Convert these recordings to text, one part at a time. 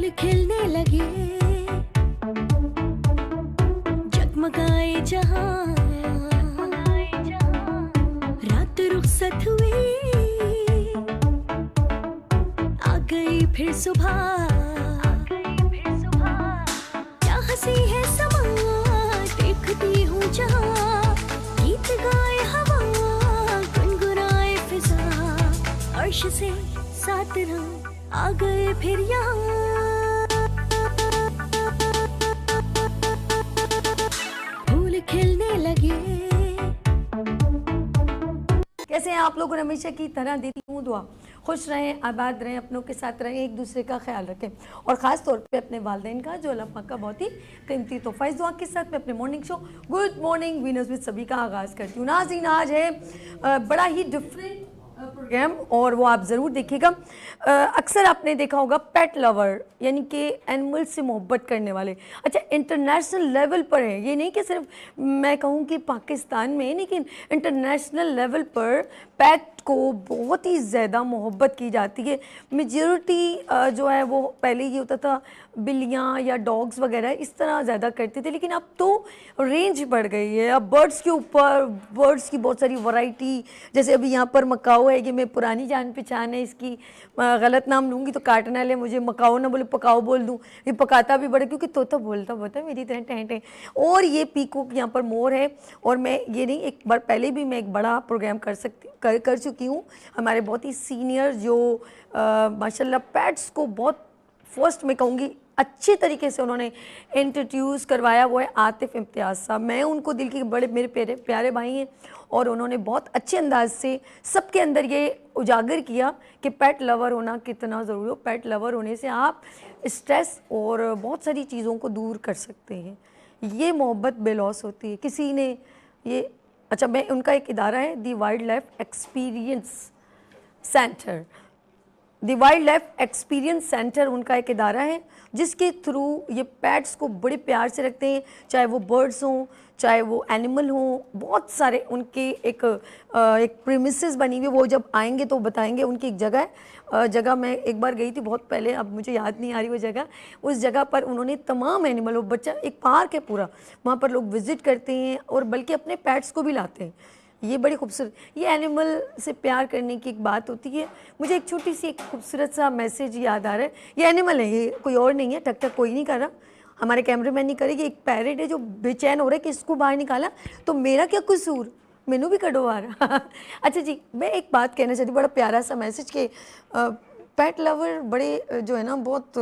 फूल खिलने लगे, जगमगाए जहां, रात रुखसत हुई, आ गई फिर सुबह, क्या हंसी है समा, देखती हूँ जहां, गीत गाए हवा, गुनगुनाए फिजा, अर्श से सात रंग आ गए फिर यहाँ, फूल खिलने लगे। कैसे हैं आप लोग? और हमेशा की तरह देती हूँ दुआ, खुश रहें, आबाद रहें, अपनों के साथ रहें, एक दूसरे का ख्याल रखें और ख़ास तौर पे अपने वालिदैन का, जो अल्लाह पाक का बहुत ही कीमती तोहफा। इस दुआ के साथ मैं अपने morning show good morning winners with सभी का आगाज़ करती हूँ। नाज़रीन, आज है बड़ा ही डिफरेंट प्रोग्राम और वो आप ज़रूर देखिएगा। अक्सर आपने देखा होगा पेट लवर, यानी कि एनिमल से मोहब्बत करने वाले। अच्छा, इंटरनेशनल लेवल पर है, ये नहीं कि सिर्फ मैं कहूँ कि पाकिस्तान में, लेकिन इंटरनेशनल लेवल पर पेट को बहुत ही ज़्यादा मोहब्बत की जाती है। मेजॉरिटी जो है वो पहले ये होता था बिल्लियाँ या डॉग्स वगैरह इस तरह ज़्यादा करते थे, लेकिन अब तो रेंज बढ़ गई है। अब बर्ड्स के ऊपर बर्ड्स की बहुत सारी वैरायटी, जैसे अभी यहाँ पर मकाओ है, ये मैं पुरानी जान पहचान है इसकी, गलत नाम लूँगी तो काटना ले मुझे, मकाओ ना बोले पकाओ बोल दूँ, ये पकाता भी बड़ा क्योंकि तोता बोलता है मेरी तरह टैं टैं। और ये पीकॉक यहाँ पर मोर है, और मैं ये नहीं, एक बार पहले भी मैं एक बड़ा प्रोग्राम कर चुकी हूँ। हमारे बहुत ही सीनियर जो माशाल्लाह पेट्स को बहुत फर्स्ट में कहूँगी अच्छे तरीके से उन्होंने इंट्रोड्यूस करवाया, वो है आतिफ इम्तियाज़ साहब। मैं उनको दिल के बड़े मेरे प्यारे भाई हैं और उन्होंने बहुत अच्छे अंदाज से सबके अंदर ये उजागर किया कि पेट लवर होना कितना ज़रूरी हो। पेट लवर होने से आप स्ट्रेस और बहुत सारी चीज़ों को दूर कर सकते हैं। ये मोहब्बत बेलौस होती है। किसी ने ये, अच्छा, मैं उनका एक इदारा है दी वाइल्ड लाइफ एक्सपीरियंस सेंटर, दी वाइल्ड लाइफ एक्सपीरियंस सेंटर उनका एक इदारा है जिसके थ्रू ये पेट्स को बड़े प्यार से रखते हैं, चाहे वो बर्ड्स हों चाहे वो एनिमल हों। बहुत सारे उनके एक प्रीमिसेस बनी हुई, वो जब आएंगे तो बताएंगे। उनकी एक जगह है, जगह मैं एक बार गई थी बहुत पहले, अब मुझे याद नहीं आ रही वो जगह। उस जगह पर उन्होंने तमाम एनिमल, वो बच्चा एक पार्क है पूरा, वहाँ पर लोग विज़िट करते हैं और बल्कि अपने पेट्स को भी लाते हैं। ये बड़ी खूबसूरत, ये एनिमल से प्यार करने की एक बात होती है। मुझे एक छोटी सी एक खूबसूरत सा मैसेज याद आ रहा है। ये एनिमल है, ये कोई और नहीं है, टक टक कोई नहीं कर रहा, हमारे कैमरामैन नहीं करेगी। एक पैरेट है जो बेचैन हो रहा है कि इसको बाहर निकाला तो मेरा क्या कसूर, मैनू भी कटो आ रहा। अच्छा जी, मैं एक बात कहना चाहती हूँ, बड़ा प्यारा सा मैसेज कि पेट लवर बड़े जो है ना बहुत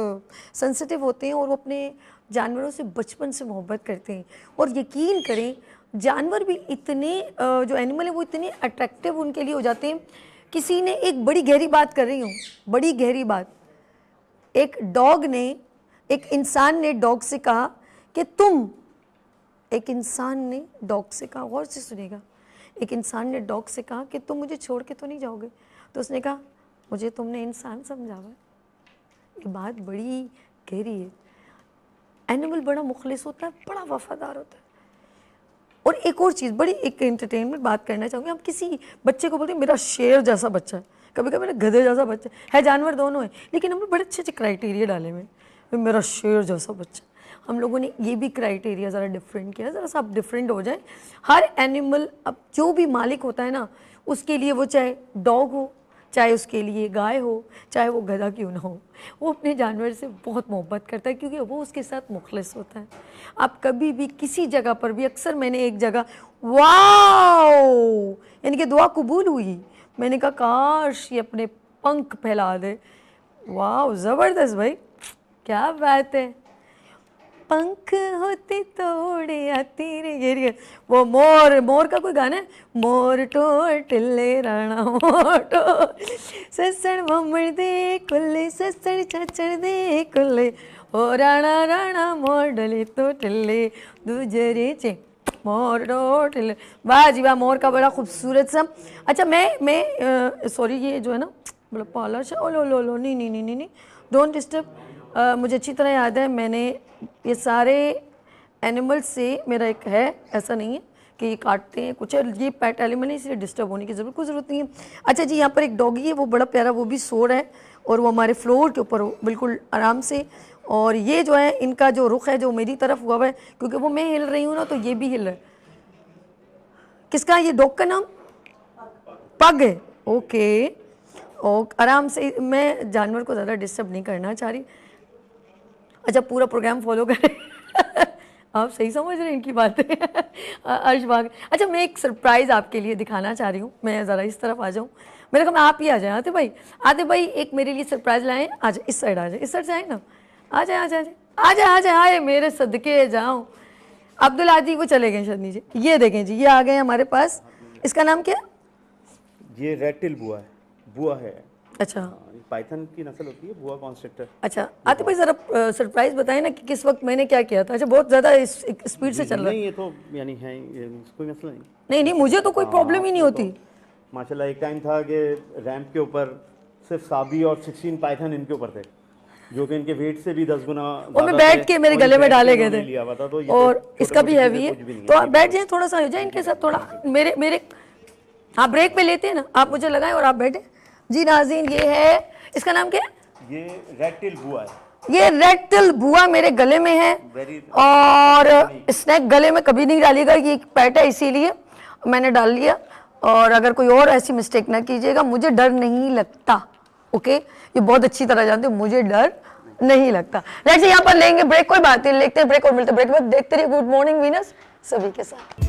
सेंसिटिव होते हैं और वो अपने जानवरों से बचपन से मोहब्बत करते हैं। और यकीन करें, जानवर भी इतने जो एनिमल है वो इतने अट्रैक्टिव उनके लिए हो जाते हैं। किसी ने एक बड़ी गहरी बात कर रही हूँ, बड़ी गहरी बात, एक डॉग ने, एक इंसान ने डॉग से कहा कि तुम, एक इंसान ने डॉग से कहा, गौर से सुनेगा, एक इंसान ने डॉग से कहा कि तुम मुझे छोड़ के तो नहीं जाओगे? तो उसने कहा मुझे तुमने इंसान समझा हुआ। ये बात बड़ी गहरी है। एनिमल बड़ा मुखलिस होता है, बड़ा वफादार होता है। और एक और चीज़, बड़ी एक एंटरटेनमेंट बात करना चाहूँगी। हम किसी बच्चे को बोलते हैं मेरा शेर जैसा बच्चा है, कभी कभी मेरा गधे जैसा बच्चा है, जानवर दोनों है, लेकिन हमने बड़े अच्छे अच्छे क्राइटेरिया डाले हुए, मेरा शेर जैसा बच्चा। हम लोगों ने ये भी क्राइटेरिया ज़रा डिफरेंट किया, ज़रा सा आप डिफरेंट हो जाए। हर एनिमल, अब जो भी मालिक होता है ना, उसके लिए वो चाहे डॉग हो, चाहे उसके लिए गाय हो, चाहे वो गधा क्यों ना हो, वो अपने जानवर से बहुत मोहब्बत करता है क्योंकि वो उसके साथ मुखलिस होता है। आप कभी भी किसी जगह पर भी, अक्सर मैंने एक जगह वाओ यानी कि दुआ कबूल हुई, मैंने कहा काश ये अपने पंख फैला दे। वाह, ज़बरदस्त भाई, क्या बात है। पंख होते तोड़े तेरे गिर, वो मोर का कोई गाना है, मोर टोर टिल्ले राणा मोटो ससण मम्मड़ दे कुल्ले ससण चाचड़ दे कुल्ले, ओ राणा राणा मोर डले तो टिल्ले दूजरे चे मोर डो टिल्ले। वाह जी वाह, मोर का बड़ा खूबसूरत सा। अच्छा, मैं सॉरी, ये जो है ना बड़ा पाला, ओ लो लो लो, नहीं, डोंट डिस्टर्ब। मुझे अच्छी तरह याद है, मैंने ये सारे एनिमल से, मेरा एक है, ऐसा नहीं है कि ये काटते हैं कुछ, और ये पेट एनिमल है इसलिए डिस्टर्ब होने की कोई ज़रूरत नहीं है। अच्छा जी, यहाँ पर एक डॉगी है, वो बड़ा प्यारा, वो भी सो रहा है और वो हमारे फ्लोर के ऊपर बिल्कुल आराम से। और ये जो है इनका जो रुख है जो मेरी तरफ हुआ है, क्योंकि वो मैं हिल रही हूँ ना तो ये भी हिल रहा है। किसका ये डॉग का नाम? पग है, ओके। और आराम से, मैं जानवर को ज़्यादा डिस्टर्ब नहीं करना चाह रही। अच्छा, पूरा प्रोग्राम फॉलो करें आप सही समझ रहे हैं इनकी बातें अर्शबाग। अच्छा, मैं एक सरप्राइज़ आपके लिए दिखाना चाह रही हूँ, मैं ज़रा इस तरफ आ जाऊँ। मेरे कहा आप ही आ जाए आते भाई, आते भाई एक मेरे लिए सरप्राइज़ लाएँ। आ जाए इस साइड, आ जाए इस साइड से आए ना, आ जाए आ जाए आ जाए आ जाए आए मेरे सदके जाऊँ। अब्दुल आदि वो चले गए शायद नीचे। ये देखें जी, ये आ गए हमारे पास। इसका नाम क्या? ये रेड टेल बुआ है, बुआ है। अच्छा, पाइथन की नस्ल होती है बुआ कॉन्स्ट्रक्टर। अच्छा आतिफ भाई ज़रा सरप्राइज बताएं ना कि किस वक्त मैंने क्या किया था। अच्छा, बहुत ज़्यादा स्पीड से चल रहा है। नहीं, ये तो यानी है, ये कोई मसला नहीं। नहीं नहीं, मुझे तो कोई प्रॉब्लम ही नहीं होती। माशाल्लाह एक टाइम था कि रैंप के ऊपर सिर्फ साबी और 16 पाइथन इनके ऊपर थे, जो कि इनके वेट से भी 10 गुना वो मैं बैठ के मेरे गले में डाले गए थे, और इसका भी हैवी है। तो आप बैठ जाएं, थोड़ा सा हो जाए इनके साथ, थोड़ा मेरे हाँ ब्रेक पे लेते हैं ना, आप मुझे लगाएं और आप बैठे जी। नाज़रीन, ये है, इसका नाम क्या है? ये रेड टेल बुआ है। ये रेड टेल बुआ मेरे गले में है, और स्नैक गले में कभी नहीं डालिएगा, ये पेट है इसीलिए मैंने डाल लिया। और अगर कोई और ऐसी मिस्टेक ना कीजिएगा, मुझे डर नहीं लगता, ओके? ये बहुत अच्छी तरह जानते हो, मुझे डर नहीं लगता। लेट्स यहाँ पर लेंगे ब्रेक, कोई बात नहीं, लेते हैं ब्रेक और मिलते ब्रेक में। देखते रहिए गुड मॉर्निंग वीनस सभी के साथ।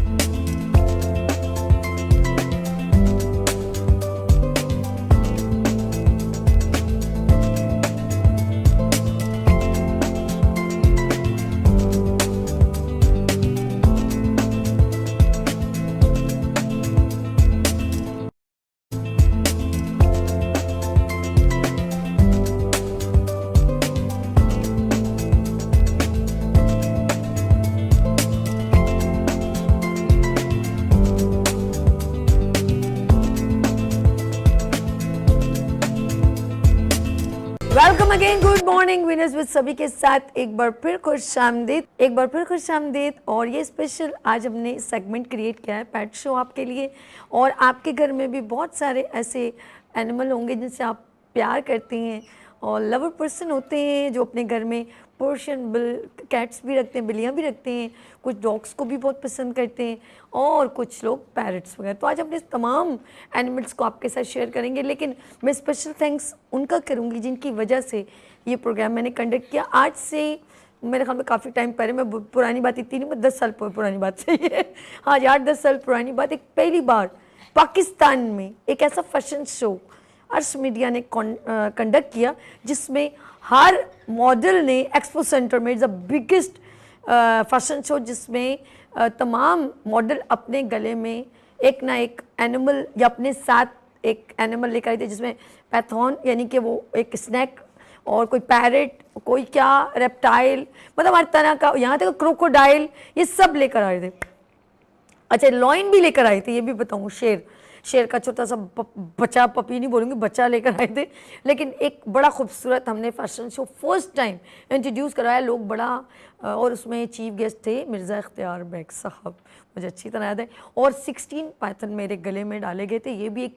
Welcome again, good morning winners with सभी के साथ एक बार फिर खुश आमदीद। और ये स्पेशल आज हमने सेगमेंट क्रिएट किया है पेट शो आपके लिए। और आपके घर में भी बहुत सारे ऐसे एनिमल होंगे जिनसे आप प्यार करते हैं और लवर पर्सन होते हैं, जो अपने घर में पर्शियन कैट्स भी रखते हैं, बिल्लियाँ भी रखते हैं, कुछ डॉग्स को भी बहुत पसंद करते हैं, और कुछ लोग पैरट्स वगैरह। तो आज अपने तमाम एनिमल्स को आपके साथ शेयर करेंगे, लेकिन मैं स्पेशल थैंक्स उनका करूँगी जिनकी वजह से ये प्रोग्राम मैंने कंडक्ट किया। आज से मेरे ख्याल में काफ़ी टाइम पहले, मैं पुरानी बात इतनी नहीं, मैं 10 साल पुरानी बात सही है, हाँ 8-10 साल पुरानी बात, एक पहली बार पाकिस्तान में एक ऐसा फैशन शो अर्श मीडिया ने कंडक्ट किया जिसमें हर मॉडल ने एक्सपो सेंटर में, it's the biggest fashion show, जिसमें तमाम मॉडल अपने गले में एक ना एक एनिमल या अपने साथ एक एनिमल लेकर आए थे, जिसमें पैथॉन यानी कि वो एक स्नैक, और कोई पैरेट, कोई क्या रेप्टाइल, मतलब हर तरह का, यहाँ तक क्रोकोडाइल, ये सब लेकर आए थे। अच्छा, लॉइन भी लेकर आए थे, ये भी बताऊँ, शेर का छोटा सा बच्चा, पपी नहीं बोलूँगी, बच्चा लेकर आए थे। लेकिन एक बड़ा खूबसूरत हमने fashion show first time introduce कराया, लोग बड़ा, और उसमें चीफ गेस्ट थे मिर्ज़ा इख्तियार बेग साहब, मुझे अच्छी तरह याद है। और 16 पाइथन मेरे गले में डाले गए थे, ये भी एक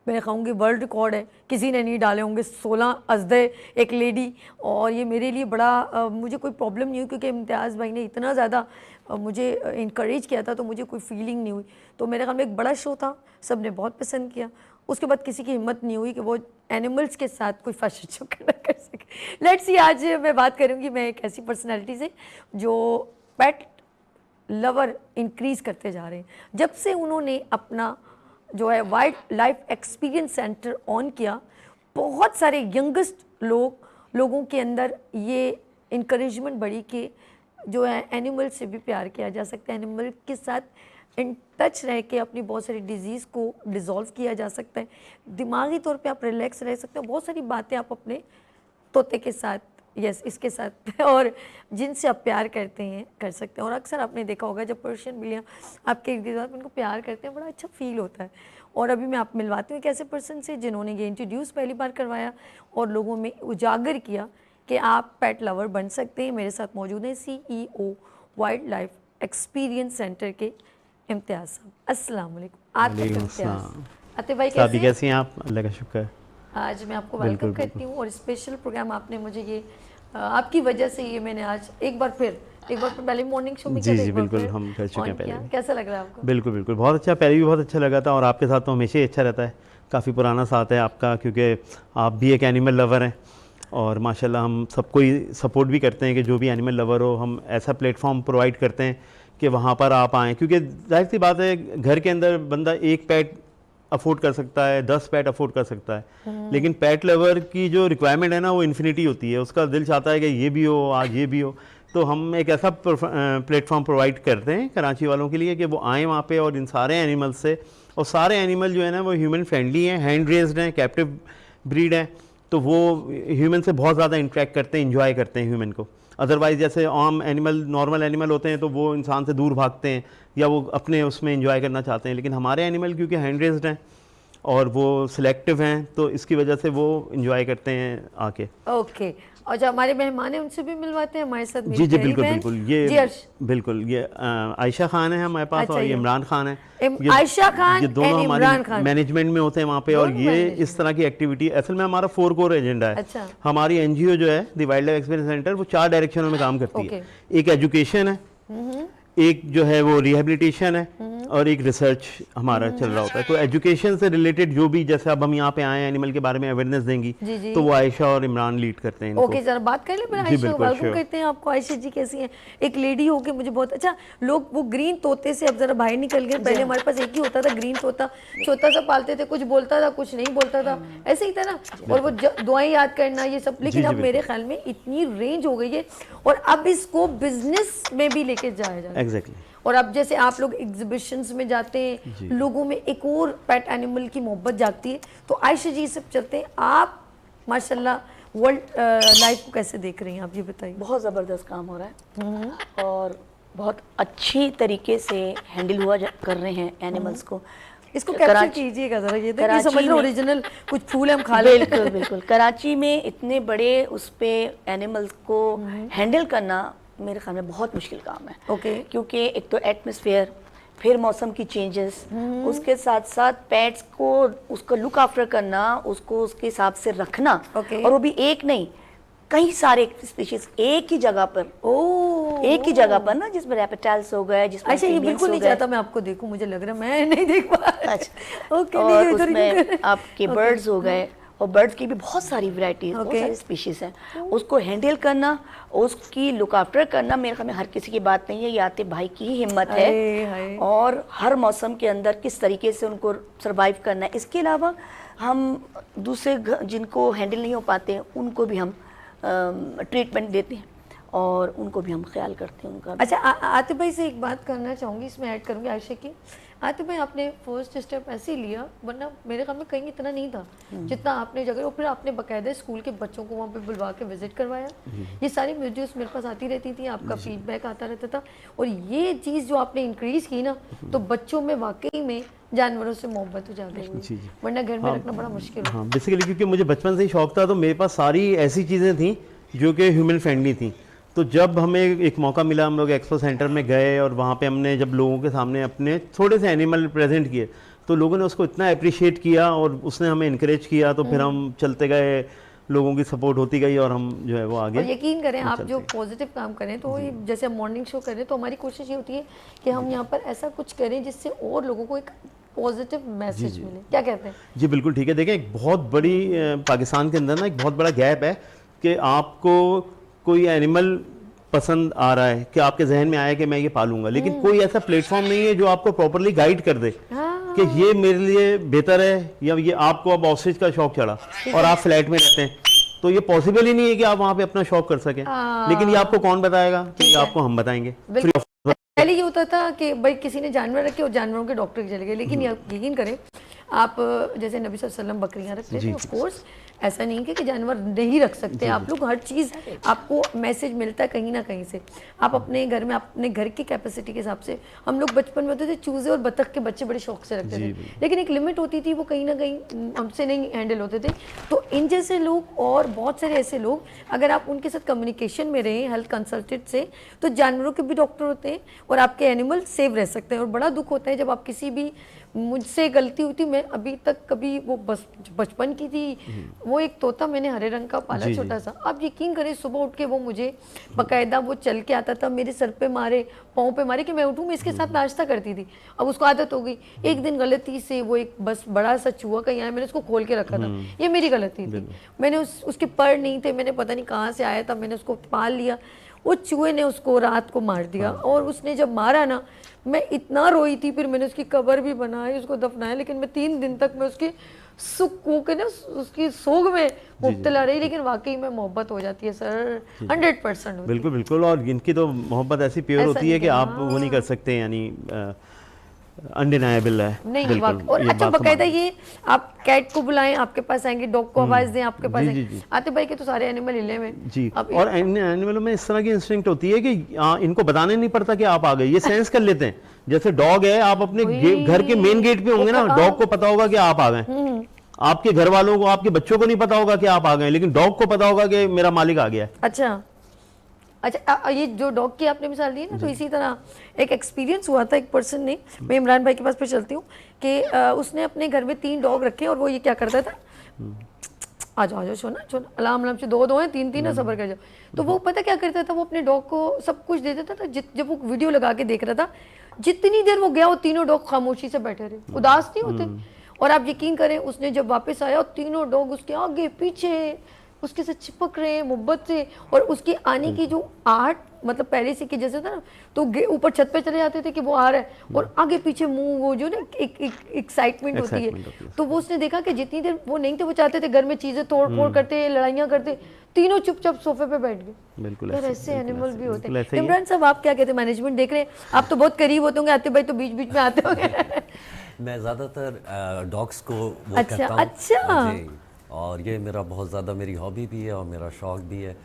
मैं कहूँगी वर्ल्ड रिकॉर्ड है, किसी ने नहीं डाले होंगे। 16 अजदे एक लेडी, और ये मेरे लिए बड़ा मुझे कोई प्रॉब्लम नहीं हुई, क्योंकि इम्तियाज़ भाई ने इतना ज़्यादा मुझे इनकरेज किया था, तो मुझे कोई फीलिंग नहीं हुई। तो मेरे ख्याल में एक बड़ा शो था, सब ने बहुत पसंद किया। उसके बाद किसी की हिम्मत नहीं हुई कि वो एनिमल्स के साथ कोई फैशन शो कर सके। लेट्स सी, आज मैं बात करूँगी मैं एक ऐसी पर्सनैलिटी से जो पेट लवर इंक्रीज़ करते जा रहे हैं। जब से उन्होंने अपना जो है wild life experience centre on किया, बहुत सारे यंगेस्ट लोगों के अंदर ये इनकरेजमेंट बढ़ी कि जो है एनिमल से भी प्यार किया जा सकता है, एनिमल के साथ इन टच रह के अपनी बहुत सारी डिजीज़ को डिज़ोल्व किया जा सकता है, दिमागी तौर पे आप रिलैक्स रह सकते हैं, बहुत सारी बातें आप अपने तोते के साथ, यस इसके साथ, और जिनसे आप प्यार करते हैं कर सकते हैं। और अक्सर आपने देखा होगा जब पर्शियन बिल्लियाँ आपके इर्द गिर्द उनको प्यार करते हैं, बड़ा अच्छा फील होता है। और अभी मैं आप मिलवाती हूँ एक ऐसे पर्सन से जिन्होंने ये इंट्रोड्यूस पहली बार करवाया और लोगों में उजागर किया कि आप पेट लवर बन सकते हैं। मेरे साथ मौजूद हैं CEO wild life experience centre के इम्तियाज साहब, अस्सलाम वालेकुम। आतिफ वालेकुम इम्तियाज, अस्सलाम। आतिफ भाई साबी कैसे हैं? कैसी हैं आप? अल्लाह का शुक्र है। आज मैं आपको वेलकम करती हूँ और स्पेशल प्रोग्राम आपने मुझे ये आपकी वजह से ये मैंने आज एक बार फिर पहले मॉर्निंग शो में जी, किया था, जी, एक बार बिल्कुल, फिर हम कर चुके हैं on पहले किया। भी। कैसा लग रहा है आपको? बिल्कुल बिल्कुल, बहुत अच्छा, पहले भी बहुत अच्छा लगा था और आपके साथ तो हमेशा ही अच्छा रहता है। काफ़ी पुराना साथ है आपका, क्योंकि आप भी एक एनिमल लवर हैं और माशाल्लाह हम सबको ही सपोर्ट भी करते हैं कि जो भी एनिमल लवर हो, हम ऐसा प्लेटफॉर्म प्रोवाइड करते हैं कि वहाँ पर आप आएँ, क्योंकि जाहिर सी बात है घर के अंदर बंदा एक पेट अफोर्ड कर सकता है, 10 पेट अफोर्ड कर सकता है, लेकिन पेट लवर की जो रिक्वायरमेंट है ना वो इन्फिनिटी होती है। उसका दिल चाहता है कि ये भी हो, आज ये भी हो। तो हम एक ऐसा प्लेटफॉर्म प्रोवाइड करते हैं कराची वालों के लिए कि वो आएँ वहाँ पे और इन सारे एनिमल से, और सारे एनिमल जो है ना वो ह्यूमन फ्रेंडली हैं, हैंड रेज्ड हैं, कैप्टिव ब्रीड हैं, तो वो ह्यूमन से बहुत ज़्यादा इंटरेक्ट करते हैं, इंजॉय करते हैं ह्यूमन को। अदरवाइज़ जैसे आम एनिमल, नॉर्मल एनिमल होते हैं तो वो इंसान से दूर भागते हैं या वो अपने उसमें इंजॉय करना चाहते हैं, लेकिन हमारे एनिमल क्योंकि हैंड रेज्ड हैं और वो सिलेक्टिव हैं तो इसकी वजह से वो इंजॉय करते हैं आके। ओके, और जो हमारे मेहमान हैं उनसे भी मिलवाते हैं हमारे साथ। जी जी, बिल्कुल बहन। बिल्कुल, जी ये अर्श। बिल्कुल, ये आयशा खान है हमारे पास, अच्छा, और ये ये इमरान खान है। आयशा खान ये दोनों and इमरान हमारे खान। मैनेजमेंट में होते हैं वहाँ पे, और दोनों ये management इस तरह की एक्टिविटी असल में हमारा 4 कोर एजेंडा है। अच्छा। हमारी एनजीओ जो है the wild life experience centre, वो 4 डायरेक्शनों में काम करती है। एक एजुकेशन है, एक जो है वो रिहेबिलिटेशन है, और एक रिसर्च हमारा चल रहा होता है। तो एजुकेशन से रिलेटेड जो भी, जैसे अब हम यहाँ पे आए हैं एनिमल के बारे में अवेयरनेस देंगी, जी, जी। तो वो आयशा और इमरान लीड करते हैं इनको। ओके, जरा बात कर ले। जी, आयशा, बिल्कुल, वेलकम sure। करते हैं आपको। आयशा जी कैसी हैं? एक लेडी होके मुझे बहुत अच्छा, लोग वो ग्रीन तोते से अब जरा बाहर निकल गए। पहले हमारे पास एक ही होता था ग्रीन तोता, छोटा सा पालते थे, कुछ बोलता था कुछ नहीं बोलता था, ऐसे ही था ना, और वो दुआएं याद करना ये सब। लेकिन अब मेरे ख्याल में इतनी रेंज हो गई है और अब इसको बिजनेस में भी लेके जाया जा रहा है। एग्जैक्टली। और अब जैसे आप लोग एग्जीबिशंस में जाते हैं, लोगों में एक और पेट एनिमल की मोहब्बत जागती है। तो आयशा जी सब चलते हैं, आप माशाल्लाह वर्ल्ड लाइफ को कैसे देख रही हैं, आप ये बताइए। बहुत ज़बरदस्त काम हो रहा है और बहुत अच्छी तरीके से हैंडल कर रहे हैं एनिमल्स को। इसको कैप्चर कीजिएगा जरा, ये देखिए, समझ लो ओरिजिनल कुछ फूल हम खा लें। बिल्कुल बिल्कुल, कराची में इतने बड़े उस पे एनिमल्स को हैंडल करना मेरे ख्याल में बहुत मुश्किल काम है। ओके। क्योंकि एक तो एटमॉस्फेयर, फिर मौसम की चेंजेस, उसके साथ साथ पेट्स को उसका लुक आफ्टर करना, उसको उसके हिसाब से रखना, ओके। और वो भी एक नहीं, कई सारे स्पीशीज एक ही जगह पर, एक ही जगह पर ना, जिसमें रैप्टाइल्स हो गए, जिसमें अच्छा, ये amphibians बिल्कुल हो नहीं गए। चाहता मैं आपको देखूं, मुझे लग रहा है मैं नहीं देख पा रही। अच्छा, ओके, और नहीं, इधर ही उसमें क्यों कर- आपके बर्ड्स हो गए, और बर्ड्स की भी बहुत सारी वैरायटीज, बहुत Okay। सारी स्पीशीज हैं। उसको हैंडल करना, उसकी लुक आफ्टर करना मेरे ख्याल में हर किसी की बात नहीं है, ये आतिफ भाई की ही हिम्मत हाय, है। हाय। और हर मौसम के अंदर किस तरीके से उनको सरवाइव करना है। इसके अलावा हम दूसरे जिनको हैंडल नहीं हो पाते उनको भी हम ट्रीटमेंट देते हैं और उनको भी हम ख्याल करते हैं उनका। अच्छा, आतिफ भाई से एक बात करना चाहूँगी, इसमें ऐड करूँगी आयशा की। आतिफ भाई, आपने फर्स्ट स्टेप ऐसे ही लिया, वरना मेरे ख्याल में कहीं इतना नहीं था जितना आपने जगह, और फिर आपने बाकायदा स्कूल के बच्चों को वहाँ पे बुलवा के विजिट करवाया। ये सारी वीडियोस मेरे पास आती रहती थी, आपका फीडबैक आता रहता था, और ये चीज़ जो आपने इंक्रीज की ना, तो बच्चों में वाकई में जानवरों से मोहब्बत उजागर हुई, वरना घर में रखना बड़ा मुश्किल है। हाँ, बेसिकली क्योंकि मुझे बचपन से ही शौक था, तो मेरे पास सारी ऐसी चीज़ें थी जो कि ह्यूमन फ्रेंडली थी। तो जब हमें एक मौका मिला, हम लोग एक्सपो सेंटर में गए और वहाँ पे हमने जब लोगों के सामने अपने थोड़े से एनिमल प्रेजेंट किए, तो लोगों ने उसको इतना अप्रिशिएट किया और उसने हमें इनकरेज किया, तो फिर हम चलते गए, लोगों की सपोर्ट होती गई और हम जो है वो आगे। और यकीन करें, आप जो पॉजिटिव काम करें, तो ये जैसे हम मॉर्निंग शो करें, तो हमारी कोशिश ये होती है कि हम यहाँ पर ऐसा कुछ करें जिससे और लोगों को एक पॉजिटिव मैसेज मिले। क्या कहते हैं? जी बिल्कुल ठीक है। देखें, एक बहुत बड़ी पाकिस्तान के अंदर ना एक बहुत बड़ा गैप है कि आपको कोई एनिमल पसंद आ रहा है कि आपके जहन में आया कि मैं ये पालूंगा, लेकिन कोई ऐसा प्लेटफॉर्म नहीं है जो आपको प्रॉपरली गाइड कर दे कि ये मेरे लिए बेहतर है, या ये आपको अब ऑस्ट्रिच का शौक चढ़ा और आप फ्लैट में रहते हैं, तो ये पॉसिबल ही नहीं है कि आप वहाँ पे अपना शौक कर सकें। लेकिन ये आपको कौन बताएगा? कि ये आपको हम बताएंगे फ्री ऑफ। पहले ये होता था कि भाई किसी ने जानवर रखे और जानवरों के डॉक्टर के चले गए, लेकिन यकीन करें आप, जैसे नबी सल्लल्लाहु अलैहि वसल्लम बकरियां रखते थे, ऑफ कोर्स, ऐसा नहीं है कि जानवर नहीं रख सकते आप लोग, हर चीज़ आपको मैसेज मिलता है कहीं ना कहीं से। आप अपने घर में अपने घर की कैपेसिटी के हिसाब से, हम लोग बचपन में होते थे चूजे और बतख के बच्चे बड़े शौक से रखते थे, लेकिन एक लिमिट होती थी, वो कहीं ना कहीं हमसे नहीं हैंडल होते थे। तो इन जैसे लोग और बहुत सारे ऐसे लोग, अगर आप उनके साथ कम्युनिकेशन में रहें हेल्थ कंसल्टेंट से, तो जानवरों के भी डॉक्टर होते हैं और आपके एनिमल सेव रह सकते हैं। और बड़ा दुख होता है जब आप किसी भी, मुझसे गलती हुई थी, मैं अभी तक कभी वो बस बचपन की थी, वो एक तोता मैंने हरे रंग का पाला छोटा सा, आप यकीन करें सुबह उठ के वो मुझे बकायदा वो चल के आता था, मेरे सर पे मारे, पाँव पे मारे कि मैं उठूँ, मैं इसके साथ नाश्ता करती थी। अब उसको आदत हो गई। एक दिन गलती से वो एक बस बड़ा सा चूहा कहीं आया, मैंने उसको खोल के रखा था, ये मेरी गलती थी, मैंने उसके पर नहीं थे, मैंने पता नहीं कहाँ से आया था, मैंने उसको पाल लिया, वो चूहे ने उसको रात को मार दिया। और उसने जब मारा ना, मैं इतना रोई थी, फिर मैंने उसकी कब्र भी बनाई, उसको दफनाया, लेकिन मैं 3 दिन तक मैं उसकी सुख को के ना उसकी सोग में मुब्तला रही। लेकिन वाकई में मोहब्बत हो जाती है सर, 100%। बिल्कुल बिल्कुल। और इनकी तो मोहब्बत ऐसी प्योर होती है कि आप वो नहीं कर सकते, यानी अनडिनाएबल है। नहीं और अच्छा बकायदा ये आप कैट को बुलाएं, आपके पास आएंगे, डॉग को आवाज दें, आपके पास आएंगे। आतिफ भाई के तो सारे एनिमल हिले हुए जी। और एनिमलों में इस तरह की इंस्टिंक्ट होती है कि इनको बताने नहीं पड़ता कि आप आ गए, ये सेंस कर लेते हैं। जैसे डॉग है, आप अपने घर के मेन गेट पे होंगे ना, डॉग को पता होगा कि आप आ गए, आपके घर वालों को, आपके बच्चों को नहीं पता होगा कि आप आ गए, लेकिन डॉग को पता होगा कि मेरा मालिक आ गया है। अच्छा, ये जो डॉग की आपने मिसाल दी है ना, तो इसी तरह एक एक्सपीरियंस हुआ था एक पर्सन ने, मैं इमरान भाई के पास पे चलती हूँ, कि उसने अपने घर में 3 डॉग रखे और वो ये क्या करता था, आ जाओ सोना सोना, अलार्म से 2 हैं 3 है, सबर कर जाओ। तो वो पता क्या करता था, वो अपने डॉग को सब कुछ दे देता था। जब वो वीडियो लगा के देख रहा था, जितनी देर वो गया, वो 3 डॉग खामोशी से बैठे रहे, उदास नहीं होते। और आप यकीन करें, उसने जब वापस आया, 3 डॉग उसके आगे पीछे उसके से चिपक रहे हैं मोहब्बत से। और उसकी आने की जो आहट, मतलब पहले से कि जैसे था ना, तो ऊपर छत पे चले जाते थे कि वो आ रहा है, और आगे पीछे मुंह, वो जो ना एक एक्साइटमेंट होती है। तो वो उसने देखा कि जितनी देर वो नहीं थे, वो चाहते थे घर में चीजें तोड़ फोड़ करते, लड़ाइयाँ करते, 3 चुपचाप सोफे पे बैठ गए। बिल्कुल ऐसे एनिमल भी होते हैं। इमरान साहब, आप क्या कहते हैं, मैनेजमेंट देख रहे हैं, आप तो बहुत करीब होते होंगे, आतिफ भाई तो बीच बीच में आते होंगे। मैं ज़्यादातर डॉग्स को वो करता हूँ। अच्छा। जी, और ये मेरा बहुत ज़्यादा मेरी हॉबी भी है और मेरा शौक भी है।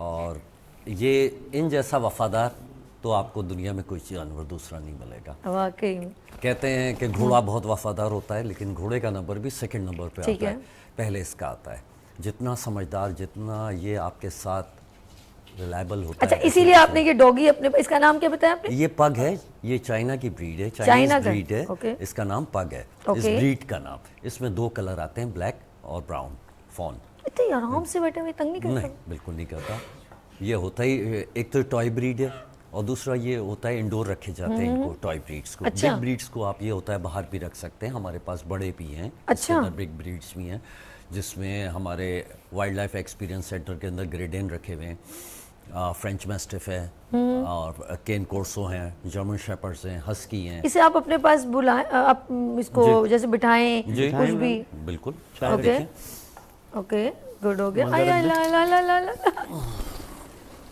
और ये इन जैसा वफादार तो आपको दुनिया में कोई जानवर दूसरा नहीं मिलेगा। वाकई में कहते हैं कि घोड़ा बहुत वफादार होता है, लेकिन घोड़े का नंबर भी 2nd नंबर पे आता है, पहले इसका आता है। जितना समझदार, जितना ये आपके साथ रिलायबल होता है। अच्छा, इसीलिए आपने ये डॉगी अपने, इसका नाम क्या बताया आपने? ये पग है, ये चाइना की ब्रीड है, चाइनीज ब्रीड है। ओके। इसका नाम पग है, इस ब्रीड का नाम। इसमें 2 कलर आते हैं, ब्लैक और ब्राउन फॉन। इतने आराम से बैठे हुए, तंग नहीं करता? नहीं, बिल्कुल नहीं करता। ये होता ही, एक तो टॉय ब्रीड है, और दूसरा ये होता है इंडोर रखे जाते हैं इनको, टॉय ब्रीड्स को। अच्छा। बिग ब्रीड्स को आप, ये होता है बाहर भी रख सकते हैं, हमारे पास बड़े भी हैं। अच्छा। बिग ब्रीड्स भी हैं, जिसमें हमारे वाइल्ड लाइफ एक्सपीरियंस सेंटर के अंदर ग्रेडेन रखे हुए हैं, फ्रेंच मैस्टिफ है, और केन कोर्सो हैं, जर्मन शेपर्ड्स हैं, हस्की हैं। इसे आप अपने पास बुलाएं, आप इसको जैसे बिठाएं, कुछ भी। बिल्कुल। ओके, गुड हो गया। आया ला ला ला ला ला।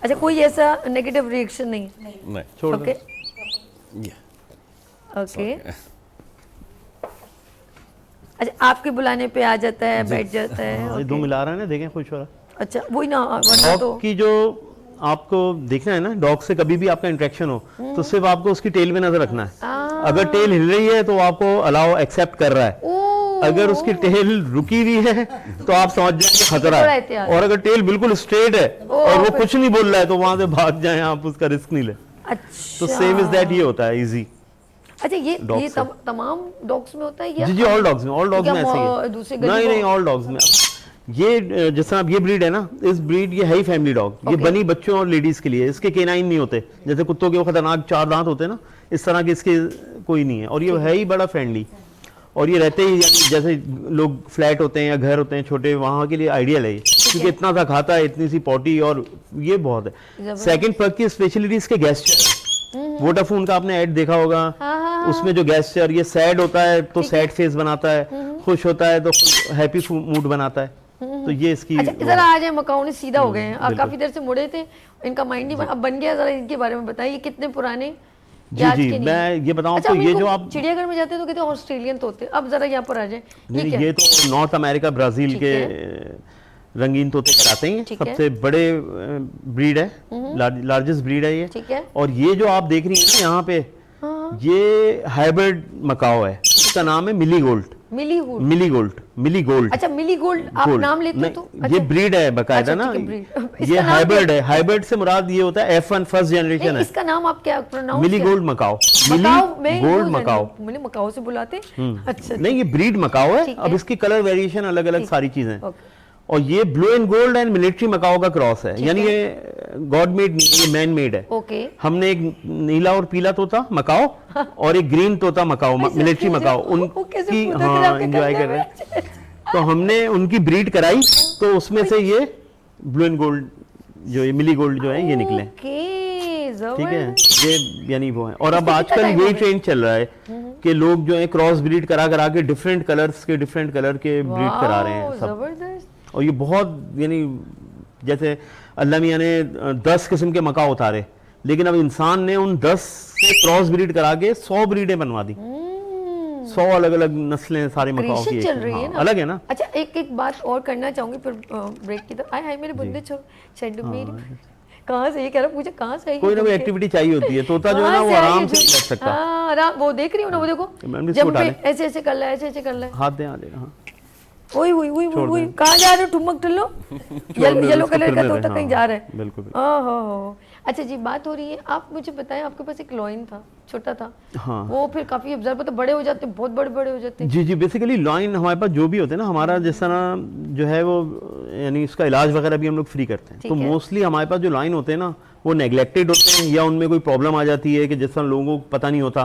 अच्छा, कोई ऐसा नेगेटिव रिएक्शन नहीं? नहीं, छोड़ ओके ये ओके। अच्छा, आपके बुलाने पे आ जाता है, बैठ जाता है। ये 2 मिला रहा है ना, देखें खुश हो रहा। अच्छा, वही ना, वरना तो डॉग की जो आपको देखना है ना, डॉग से कभी भी आपका इंटरेक्शन हो, तो सिर्फ आपको उसकी टेल पे नजर रखना है। अगर टेल हिल रही है तो आपको अलाउ एक्सेप्ट कर रहा है, अगर उसकी टेल रुकी हुई है तो आप समझ जाएंगे खतरा है, और अगर टेल बिल्कुल स्ट्रेट है और वो कुछ नहीं बोल रहा है तो वहां से भाग जाएं, आप उसका रिस्क नहीं ले। अच्छा, तो सेम इज दैट, ये होता है इजी। अच्छा, ये तमाम डॉग्स में होता है या? जी, ऑल डॉग्स में ऐसे ही है। दूसरे नहीं, ऑल डॉग्स में। ये जिस तरह ये ब्रीड है ना, इस ब्रीड ये है ही फैमिली डॉग, ये बनी बच्चों और लेडीज के लिए। इसके केनाइन नहीं होते, जैसे कुत्तों के वो खतरनाक 4 दांत होते हैं ना, इस तरह के इसके कोई नहीं है। और ये है ही बड़ा फ्रेंडली, और ये रहते ही, यानी जैसे लोग फ्लैट होते हैं या घर होते हैं छोटे, वहाँ के लिए आइडियल है, क्योंकि इतना सा खाता है, इतनी सी पॉटी, और ये बहुत है। सेकंड पग की स्पेशलिटी इसके गेस्चर। वोडाफोन का आपने ऐड देखा होगा, उसमें जो गेस्चर, ये सैड होता है तो सैड फेस बनाता है, खुश होता है तो हैप्पी मूड बनाता है। तो ये इसकी। अच्छा, जरा आ जाए, मकाऊ सीधा हो गए हैं, आप काफी देर से मुड़े थे, इनका माइंड नहीं अब बन गया। जरा इनके बारे में बताइए, कितने पुराने? जी आज जी, के नहीं? मैं ये बताऊं अच्छा, आपको, हम ये इनको जो आप चिड़ियाघर में जाते हैं तो कहते हैं ऑस्ट्रेलियन तोते, अब जरा यहाँ पर आ जाए। नहीं, ये क्या ये तो नॉर्थ अमेरिका ब्राजील ठीक के रंगीन तोते कहलाते हैं। ठीक है। सबसे बड़े ब्रीड है, लार्जेस्ट ब्रीड है ये। ठीक है। और ये जो आप देख रही हैं ना यहाँ पे, ये हाइब्रिड मकाओ है, इसका नाम है मिली गोल्ड। मिली गोल्ड। मिली गोल्ड, मिली गोल्ड। अच्छा, मिली गोल्ड आप गोल्ड। नाम लेते हो नहीं, तो ये अच्छा। ब्रीड है बकायदा अच्छा, ना, ठीक है, breed। ये इसका नाम हाइब्रिड क्या? है। हाइब्रिड से मुराद ये होता है F1 फर्स्ट जनरेशन नहीं, है। इसका नाम आप क्या प्रोनाउंस मिली गोल्ड मकाओ, मकाओ में मिली गोल्ड मकाओ। मैंने मकाओ से बुलाते। अच्छा, नहीं, ये ब्रीड मकाओ है। ठीक अब है। इसकी कलर वेरिएशन अलग अलग ठीक। सारी चीजें। ओके। और ये blue and gold and military macaw का क्रॉस है, यानी है। ये गॉड मेड नहीं, ये मैन मेड है। ओके। हमने एक नीला और पीला तोता मकाओ और एक ग्रीन तोता मकाओ, मिलिट्री मकाओ, वो कैसे उनकी पूछा फिर हाँ आपके एंजॉय कमरे कर रहे हैं। में? तो हमने उनकी ब्रीड कराई, तो उसमें से ये ब्लू एंड गोल्ड जो ये मिली गोल्ड जो है ये निकले। ओके, ठीक है, जबरदस्त। ये यानी वो है। और अब इसको आजकल कितना time यही हो गया? ट्रेंड चल रहा है कि लोग जो है क्रॉस ब्रीड करा करा के डिफरेंट कलर्स के, डिफरेंट कलर के ब्रीड करा रहे हैं वाओ, सब। जबरदस्त। और ये बहुत, यानी जैसे अल्लाह मियाँ ने 10 किस्म के मका उतारे, लेकिन अब इंसान ने उन 10 से क्रॉस ब्रीड करा के 100 ब्रीडें बनवा दी। 100 अलग अलग नस्लें सारे मकाओ की क्रिएशन चल रही है ना, अलग है ना। अच्छा, एक बात और करना चाहूंगी फिर ब्रेक की तरफ। आए हाय मेरे बंदे, छोड़ छंड मेरी। कहाँ से, ये कह रहा पूछा कहाँ से आई कोई ना कोई एक्टिविटी चाहिए होती है। तोता जो है ना वो आराम से बैठ सकता है। हाँ, आराम। वो देख रही हो ना, वो देखो मैम ने इसको जब उठा ले। ऐसे ऐसे कर रहा है, ऐसे ऐसे कर रहा है। हाथ दे, आ जाएगा। हाँ, ओए ओए ओए छोड़ ओए, दें। कहाँ जा रहे हो ठुमक ठुल्लो? दे, येलो उसको कलर का फिरने तोता दें, कहीं हाँ, जा रहा है। बिल्कुल। ओहो, अच्छा जी, बात हो रही है। आप मुझे बताएं, आपके पास एक लॉइन था, छोटा था। हाँ। वो फिर काफी ऑब्जर्व, तो बड़े हो जाते हैं, बहुत बड़े बड़े हो जाते हैं। जी जी, बेसिकली लॉइन हमारे पास जो भी होते हैं ना, हमारा जिस तरह जो है वो, यानी इसका इलाज वगैरह भी हम लोग फ्री करते हैं। ठीक तो है। मोस्टली हमारे पास जो लॉइन होते हैं ना, वो नेग्लेक्टेड होते हैं, या उनमें कोई प्रॉब्लम आ जाती है कि जिस तरह लोगों को पता नहीं होता।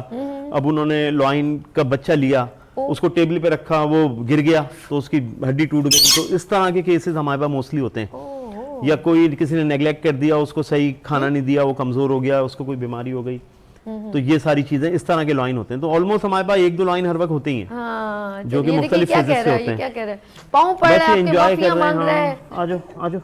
अब उन्होंने लॉइन का बच्चा लिया, उसको टेबल पे रखा, वो गिर गया तो उसकी हड्डी टूट गई। तो इस तरह के केसेस हमारे पास मोस्टली होते हैं। या कोई किसी ने नेग्लेक्ट कर दिया, उसको सही खाना नहीं दिया, वो कमजोर हो गया, उसको कोई बीमारी हो गई। तो ये सारी चीजें इस तरह के लॉइन होते हैं। तो ऑलमोस्ट हमारे पास 1-2 लॉइन हर वक्त होती ही हैं। हाँ, जो कि ये देखिए मुख्तलिफ क्या phases कह से रहा है, होते ये हैं। क्या कह रहा है? पाँव पड़ रहा है आपके, एंजॉय माफिया कर रहे मांग रहा है। हैं। हाँ, आ जाओ आ जाओ।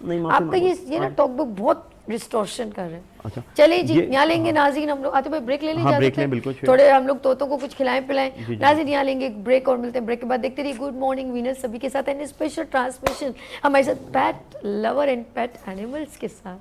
नहीं, माफी आपका मांगो। ये ना टॉक बुक बहुत डिस्टॉर्शन कर रहे हैं। अच्छा। चलिए जी, ये- यहाँ लेंगे नाज़रीन हम लोग। आते भाई ब्रेक ले लें, हाँ, इजाज़त ब्रेक है? लें, बिल्कुल, sure। थोड़े हम लोग तोतों को कुछ खिलाएं पिलाएं। जी। नाज़रीन, यहाँ लेंगे एक ब्रेक और मिलते हैं ब्रेक के बाद। देखते रहिए गुड मॉर्निंग वीनस सभी के साथ, एंड स्पेशल ट्रांसमिशन हमारे साथ pet lover and pet animals के साथ।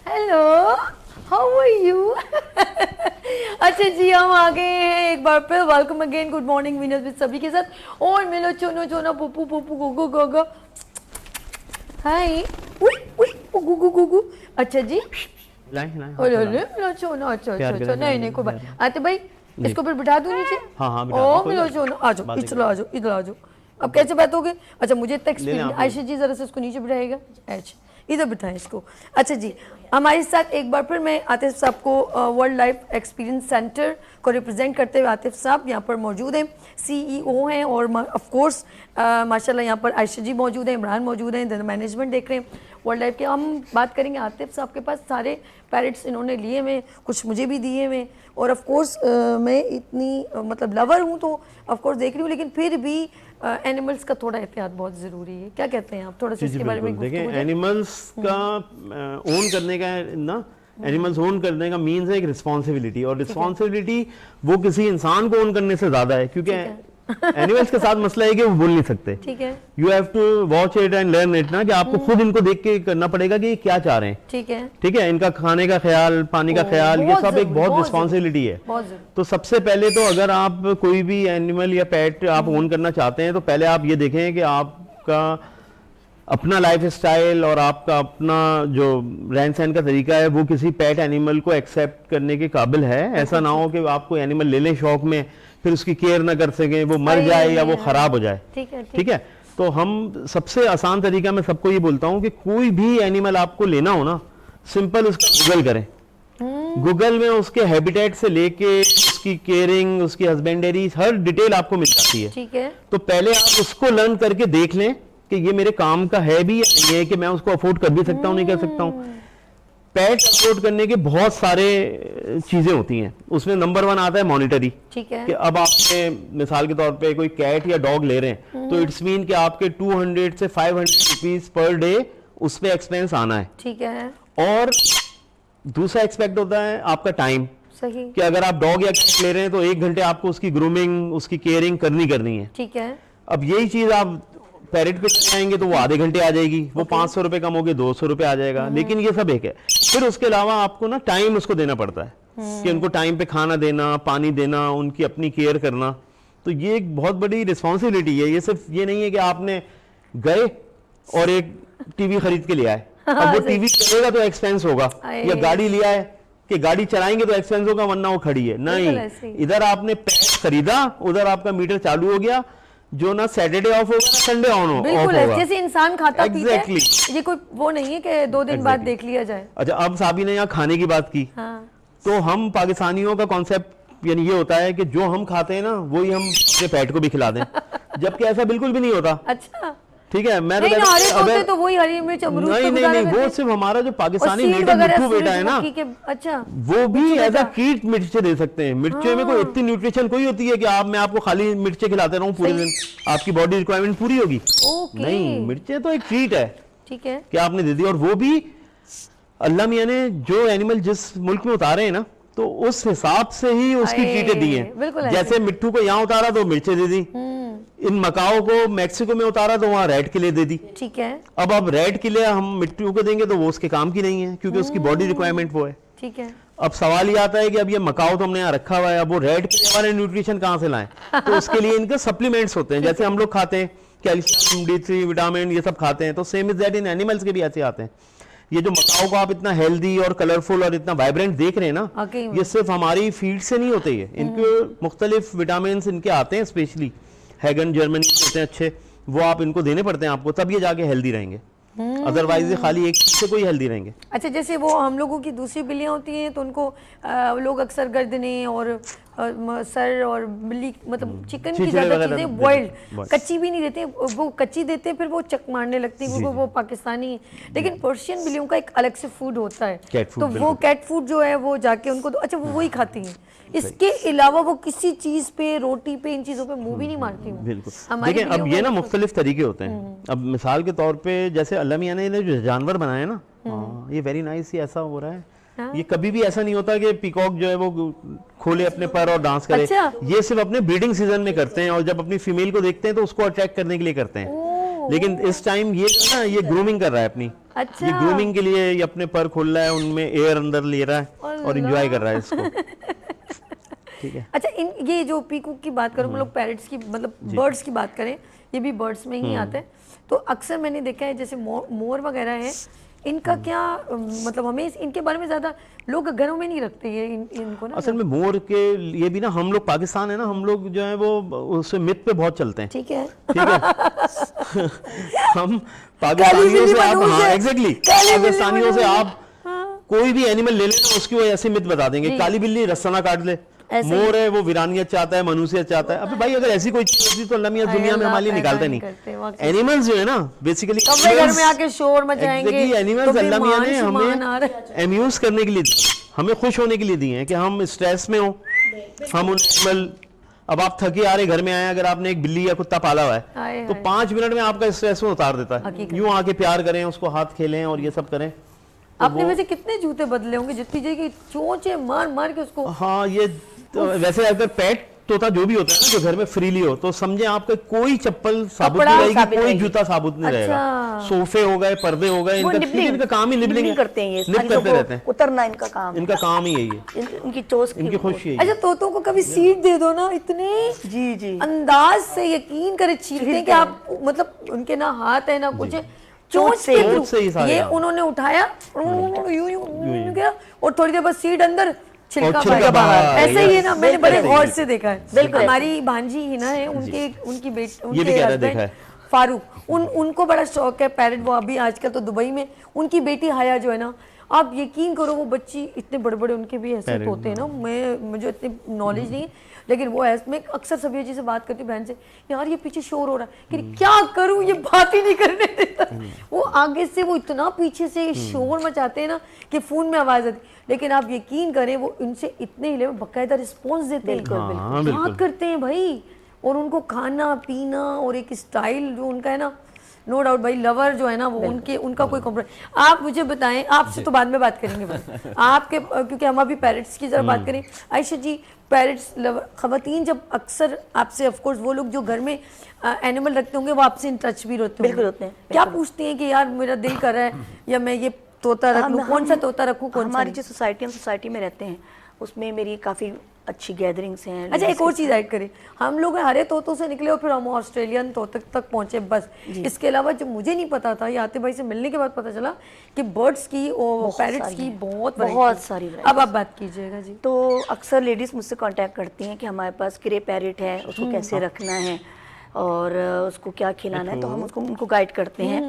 Hello, how are you? अच्छा जी, हम आ गए हैं एक बार फिर। Welcome again, good morning Venus with सभी के साथ। और मिलो चोनो चोनो पुपू पुपू गुगु गोगो। हाय, उई उई गुगु गुगु। अच्छा जी, लाएं, लाएं, ओले हाँ, ओले मिलो चोनो। अच्छा प्यार अच्छा, करें, नहीं नहीं, कोई बात। आते भाई, इसको फिर बिठा दूं नीचे? हाँ, हाँ, बिठा ओ दो, कोई मिलो बात चोनो, आ जाओ, बातें इधर आ जाओ, इधर आ जाओ। अब कैसे बैठोगे? अच्छा, मुझे इतना एक्सपीरियंस। आप आयशा जी जरा से इसको नीचे बिठाएगा। अच्छा, इधर बिठाएं इसको। अच्छा जी, हमारे साथ एक बार फिर मैं आतिफ साहब को, वर्ल्ड लाइफ एक्सपीरियंस सेंटर को रिप्रेजेंट करते हुए आतिफ साहब यहाँ पर मौजूद हैं, CEO हैं। और ऑफ कोर्स माशाल्लाह यहाँ पर आयशा जी मौजूद हैं, इमरान मौजूद हैं, जनरल मैनेजमेंट देख रहे हैं वर्ल्ड लाइफ के। हम बात करेंगे आतिफ साहब के पास सारे पैरेट्स इन्होंने लिए हुए, कुछ मुझे भी दिए हुए। और ऑफ कोर्स मैं इतनी मतलब लवर हूँ तो ऑफ कोर्स देख रही हूँ, लेकिन फिर भी एनिमल्स का थोड़ा एहतियात बहुत ज़रूरी है। क्या कहते हैं आप? थोड़ा सा जी जी, इसके बारे में बिल्कुल। गुफ्तगू देखिए, दें। एनिमल्स का ओन करने का ना, एनिमल्स ओन करने का मीन्स है एक रिस्पॉन्सिबिलिटी। और रिस्पॉन्सिबिलिटी वो किसी इंसान को ओन करने से ज्यादा है, क्योंकि एनिमल्स के साथ मसला है कि वो बोल नहीं सकते। ठीक है, you have to watch it and learn it ना, कि आपको खुद इनको देख के करना पड़ेगा कि ये क्या चाह रहे हैं। ठीक है, ठीक है, इनका खाने का ख्याल, पानी का ख्याल, ये बहुत सब एक जरूरी, बहुत बहुत रिस्पॉन्सिबिलिटी है। बहुत ज़रूरी। तो सबसे पहले तो अगर आप कोई भी एनिमल या पेट आप ओन करना चाहते हैं, तो पहले आप ये देखें कि आपका अपना लाइफ स्टाइल और आपका अपना जो रहन सहन का तरीका है वो किसी पेट एनिमल को एक्सेप्ट करने के काबिल है। ऐसा ना हो कि आप कोई एनिमल ले लें शौक में, फिर उसकी केयर ना कर सकें, वो मर जाए या वो खराब हो जाए। ठीक है, ठीक है, तो हम सबसे आसान तरीका मैं सबको ये बोलता हूँ कि कोई भी एनिमल आपको लेना हो ना, सिंपल उसका गूगल करें। गूगल में उसके हैबिटेट से लेके उसकी केयरिंग, उसकी हस्बेंडरी, हर डिटेल आपको मिल जाती है। ठीक है। तो पहले आप उसको लर्न करके देख लें कि ये मेरे काम का है भी या नहीं है, कि मैं उसको अफोर्ड कर भी सकता हूँ नहीं कर सकता हूँ। पेट अफोर्ड करने के बहुत सारे चीजें होती हैं, उसमें नंबर 1 आता है मॉनिटरी। ठीक है। कि अब आपने मिसाल के तौर पे कोई कैट या डॉग ले रहे हैं तो इट्स मीन कि आपके 200 से 500 रुपीज पर डे उस पे एक्सपेंस आना है। ठीक है। और दूसरा एक्सपेक्ट होता है आपका टाइम, सही। कि अगर आप डॉग या कैट ले रहे हैं तो 1 घंटे आपको उसकी ग्रूमिंग, उसकी केयरिंग करनी है। ठीक है। अब यही चीज आप पैरेट पे जाएंगे तो वो आधे घंटे आ जाएगी, वो 500 रुपए कम हो गए 200 रुपए आ जाएगा। लेकिन ये सब एक है। फिर उसके अलावा आपको ना टाइम उसको देना पड़ता है, कि उनको टाइम पे खाना देना, पानी देना, उनकी अपनी केयर करना। तो ये एक बहुत बड़ी रिस्पॉन्सिबिलिटी है। ये सिर्फ ये नहीं है कि आपने गए और एक टीवी खरीद के लिया है, अब वो टीवी चलेगा तो एक्सपेंस होगा, या गाड़ी लिया है कि गाड़ी चलाएंगे तो एक्सपेंस होगा वरना वो खड़ी है, नहीं। इधर आपने पैक खरीदा, उधर आपका मीटर चालू हो गया, जो ना सैटरडे ऑफ होगा ना संडे ऑन होगा। बिल्कुल, जैसे इंसान खाता पीता है, Exactly. ये कोई वो नहीं है कि 2 दिन बाद देख लिया जाए। अच्छा, अब साबी ने यहाँ खाने की बात की। हाँ। तो हम पाकिस्तानियों का कॉन्सेप्ट यानी ये होता है कि जो हम खाते हैं ना वही हम अपने पेट को भी खिला दें, जबकि ऐसा बिल्कुल भी नहीं होता। अच्छा। ठीक है। मैं तो नहीं, कहता हूं, नारियल होते अगर तो वही हरी मिर्च अमरूद नहीं तो नहीं गुजारा नहीं, वो करते। सिर्फ हमारा जो पाकिस्तानी और सीड नेटिव वगैरह मिट्ठू बेटा है ना, सूरजमुखी के। अच्छा। वो भी एज अ कीट मिर्चें दे सकते हैं। मिर्चों में कोई इतनी न्यूट्रिशन कोई होती है कि मैं आपको खाली मिर्चें खिलाते रहूं पूरे दिन, आपकी बॉडी रिक्वायरमेंट पूरी होगी? ओके। नहीं, मिर्चें तो एक ट्रीट है ठीक है। कि आपने दे दी। और वो भी अल्लाह मियां ने जो एनिमल जिस मुल्क में उतारे हैं ना, तो उस हिसाब से ही उसकी ट्रीटें दी बिल्कुल हैं। ऐसे। जैसे मिट्टू को यहाँ उतारा तो मिर्चें दे दी, इन मकाओ को मैक्सिको में उतारा तो वहाँ रेड किले दे दी। ठीक है। अब रेड किले हम मिट्टू को देंगे तो वो उसके काम की नहीं है, क्योंकि उसकी बॉडी रिक्वायरमेंट वो है। ठीक है। अब सवाल ये आता है कि अब ये मकाओ तो हमने यहाँ रखा हुआ है, अब वो रेड किले वाले न्यूट्रिशन कहाँ से लाएं? तो उसके लिए इनके सप्लीमेंट्स होते हैं, जैसे हम लोग खाते हैं कैल्शियम, D3, विटामिन, ये सब खाते हैं, तो same is that in animals के भी ऐसे आते हैं। ये जो मकाओ को आप इतना हेल्दी और कलरफुल और इतना वाइब्रेंट देख रहे हैं ना, ये सिर्फ हमारी फीड से नहीं होते। ये इनके मुख्तलिफ विटामिन इनके आते हैं, स्पेशली हैगन जर्मनी के होते हैं अच्छे, वो आप इनको देने पड़ते हैं आपको, तब ये जाके हेल्दी रहेंगे। अदरवाइज ये खाली एक चीज से कोई हेल्दी रहेंगे। अच्छा, जैसे वो हम लोगों की दूसरी बिल्लियां होती हैं तो उनको लोग अक्सर गर्दने और सर और बिल्ली मतलब चिकन की ज्यादा चीजें बॉइल्ड कच्ची भी नहीं देते, वो कच्ची देते हैं फिर वो चक मारने लगती है, वो पाकिस्तानी। लेकिन पर्शियन बिल्लियों का एक अलग से फूड होता है, तो वो कैट फूड जो है वो जाके उनको तो अच्छा वो वही खाती हैं। इसके अलावा वो किसी चीज पे, रोटी पे, इन चीजों पे मुंह भी नहीं मारती हूँ। बिल्कुल। देखिए, अब ये ना मुख्तलिफ तरीके होते हैं। अब मिसाल के तौर पे जैसे अल्लाह मियां ने जो जानवर बनाए ना, ये वेरी नाइस, ये ऐसा हो रहा है। ये कभी भी ऐसा नहीं होता कि पीकॉक जो है वो खोले अपने पर और डांस करे। अच्छा। ये सिर्फ अपने ब्रीडिंग सीजन में करते हैं, और जब अपनी फीमेल को देखते हैं तो उसको अट्रैक्ट करने के लिए करते हैं। लेकिन इस टाइम ये ना, ये ग्रूमिंग कर रहा है अपनी। अच्छा। ये ग्रूमिंग के लिए ये अपने पर खोल रहा है, उनमें एयर अंदर ले रहा है और एंजॉय कर रहा है इसको। ठीक है। अच्छा, ये जो पीकॉक की बात करूं, हम लोग पैरट्स की मतलब बर्ड्स की बात करें, ये भी बर्ड्स में ही आते हैं। तो अक्सर मैंने देखा है जैसे मोर वगैरह है, इनका क्या मतलब हमें इनके बारे में ज्यादा लोग घरों में नहीं रखते ये इनको ना। असल में मोर के लिए भी ना, हम लोग पाकिस्तान है ना, हम लोग जो है वो उससे मिथ पे बहुत चलते हैं। ठीक है। ठीक है। हम पाकिस्तानियों से आप, हाँ एग्जैक्टली, पाकिस्तानियों से आप कोई भी एनिमल ले लेना, उसकी वो ऐसे मिथ बता देंगे। काली बिल्ली रस्साना काट ले, मोर है वो वीरानियत चाहता है, मनुष्यत चाहता है। अबे भाई, अगर ऐसी कोई चीज होती तो अल्लाह मियां दुनिया में हमारे लिए निकालते नहीं। एनिमल्स जो है ना, बेसिकली घर में आके शोर मचाएंगे, एनिमल्स अल्लाह मियां ने हमें अम्यूज करने के लिए, हमें खुश होने के लिए दिए हैं, कि हम स्ट्रेस में हो, हम उन एनिमल, अब आप थके आ रहे घर में आए, अगर आपने एक बिल्ली या कुत्ता पाला हुआ है तो 5 मिनट में आपका स्ट्रेस में उतार देता है। यूं आके प्यार करें, उसको हाथ खेलें और ये सब करें। आपने वैसे कितने जूते बदले होंगे, जितनी जगह चोंचे मार मार के उसको। हाँ, ये तो वैसे अगर पेट तोता जो भी होता है ना, जो घर में फ्रीली हो, तो समझे आपका कोई चप्पल साबुत नहीं रहेगी, कोई जूता साबुत नहीं रहेगा। सोफे हो गए, पर्दे हो गए, इनका काम ही लिबलिंग करते हैं, लिप करते रहते हैं, उतरना इनका काम, इनका काम ही यही है, उनकी चोस, इनकी खुशी है। अच्छा, तोतों को कभी सीट दे दो ना, इतने जी अंदाज से यकीन करे छीलते हैं कि आप मतलब उनके ना हाथ है ना कुछ, चोंच से ये उन्होंने उठाया यूं किया और थोड़ी देर बाद सीट अंदर, छिलका बाहर। ऐसे ही है ना, मैंने बड़े गौर से देखा है। बिल्कुल, हमारी भांजी ही ना है, उनकी बेटी, उनके फारूक, उनको बड़ा शौक है पैरेट, वो अभी आजकल तो दुबई में, उनकी बेटी हाया जो है ना, आप यकीन करो वो बच्ची इतने बड़े बड़े उनके भी ऐसे होते हैं ना, मुझे इतनी नॉलेज नहीं है, लेकिन वो ऐसे, मैं अक्सर सभी जी से बात करती हूँ बहन से, यार ये पीछे शोर हो रहा है, कि क्या करूँ ये बात ही नहीं करने देता। वो आगे से वो इतना पीछे से शोर मचाते हैं ना कि फ़ोन में आवाज़ आती, लेकिन आप यकीन करें वो इनसे इतने हिले में बाकायदा रिस्पॉन्स देते हैं, बात करते हैं भाई, और उनको खाना पीना और एक स्टाइल जो उनका है ना, नो डाउट भाई, लवर जो है ना वो उनका कोई कॉम्प्रोमाइज। आप मुझे बताएं, आपसे तो बाद में बात करेंगे बस आपके, क्योंकि हम अभी पैरेट्स की जरा बात करें। आयशा जी, पैरेट्स लवर खवातीन जब अक्सर आपसे, ऑफ कोर्स वो लोग जो घर में एनिमल रखते होंगे वो आपसे इन टच भी होते बिल्कुल होते हैं। क्या पूछते हैं कि यार मेरा दिल कर रहा है या मैं ये तोता रख लूं, कौन सा तोता रखूं, कौन सा? हमारी जो सोसाइटी, हम सोसाइटी में रहते हैं, उसमें मेरी काफ़ी अच्छी गैदरिंग्स हैं। अच्छा, एक और चीज़ ऐड करें, हम लोग हरे तोतों से निकले और फिर हम ऑस्ट्रेलियन तोते तक पहुंचे बस। इसके अलावा जो मुझे नहीं पता था, ये आतिफ भाई से मिलने के बाद पता चला कि बर्ड्स की और पैरेट्स की बहुत सारी अब आप बात कीजिएगा जी। तो अक्सर लेडीज़ मुझसे कांटेक्ट करती हैं कि हमारे पास ग्रे पैरेट है, उसको कैसे रखना है और उसको क्या खिलाना है, तो हम उसको उनको गाइड करते हैं।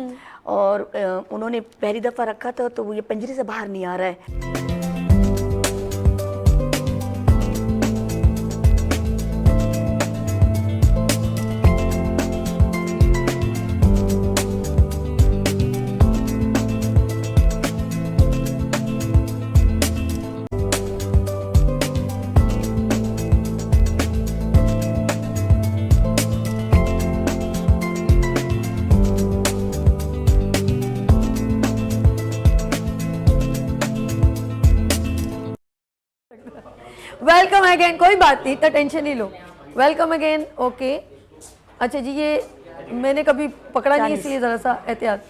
और उन्होंने पहली दफ़ा रखा था तो वो ये पिंजरे से बाहर नहीं आ रहा है। वेलकम अगेन, कोई बात नहीं, इतना टेंशन नहीं लो, वेलकम अगेन। ओके, अच्छा जी, ये मैंने कभी पकड़ा नहीं, इसलिए जरा सा एहतियात।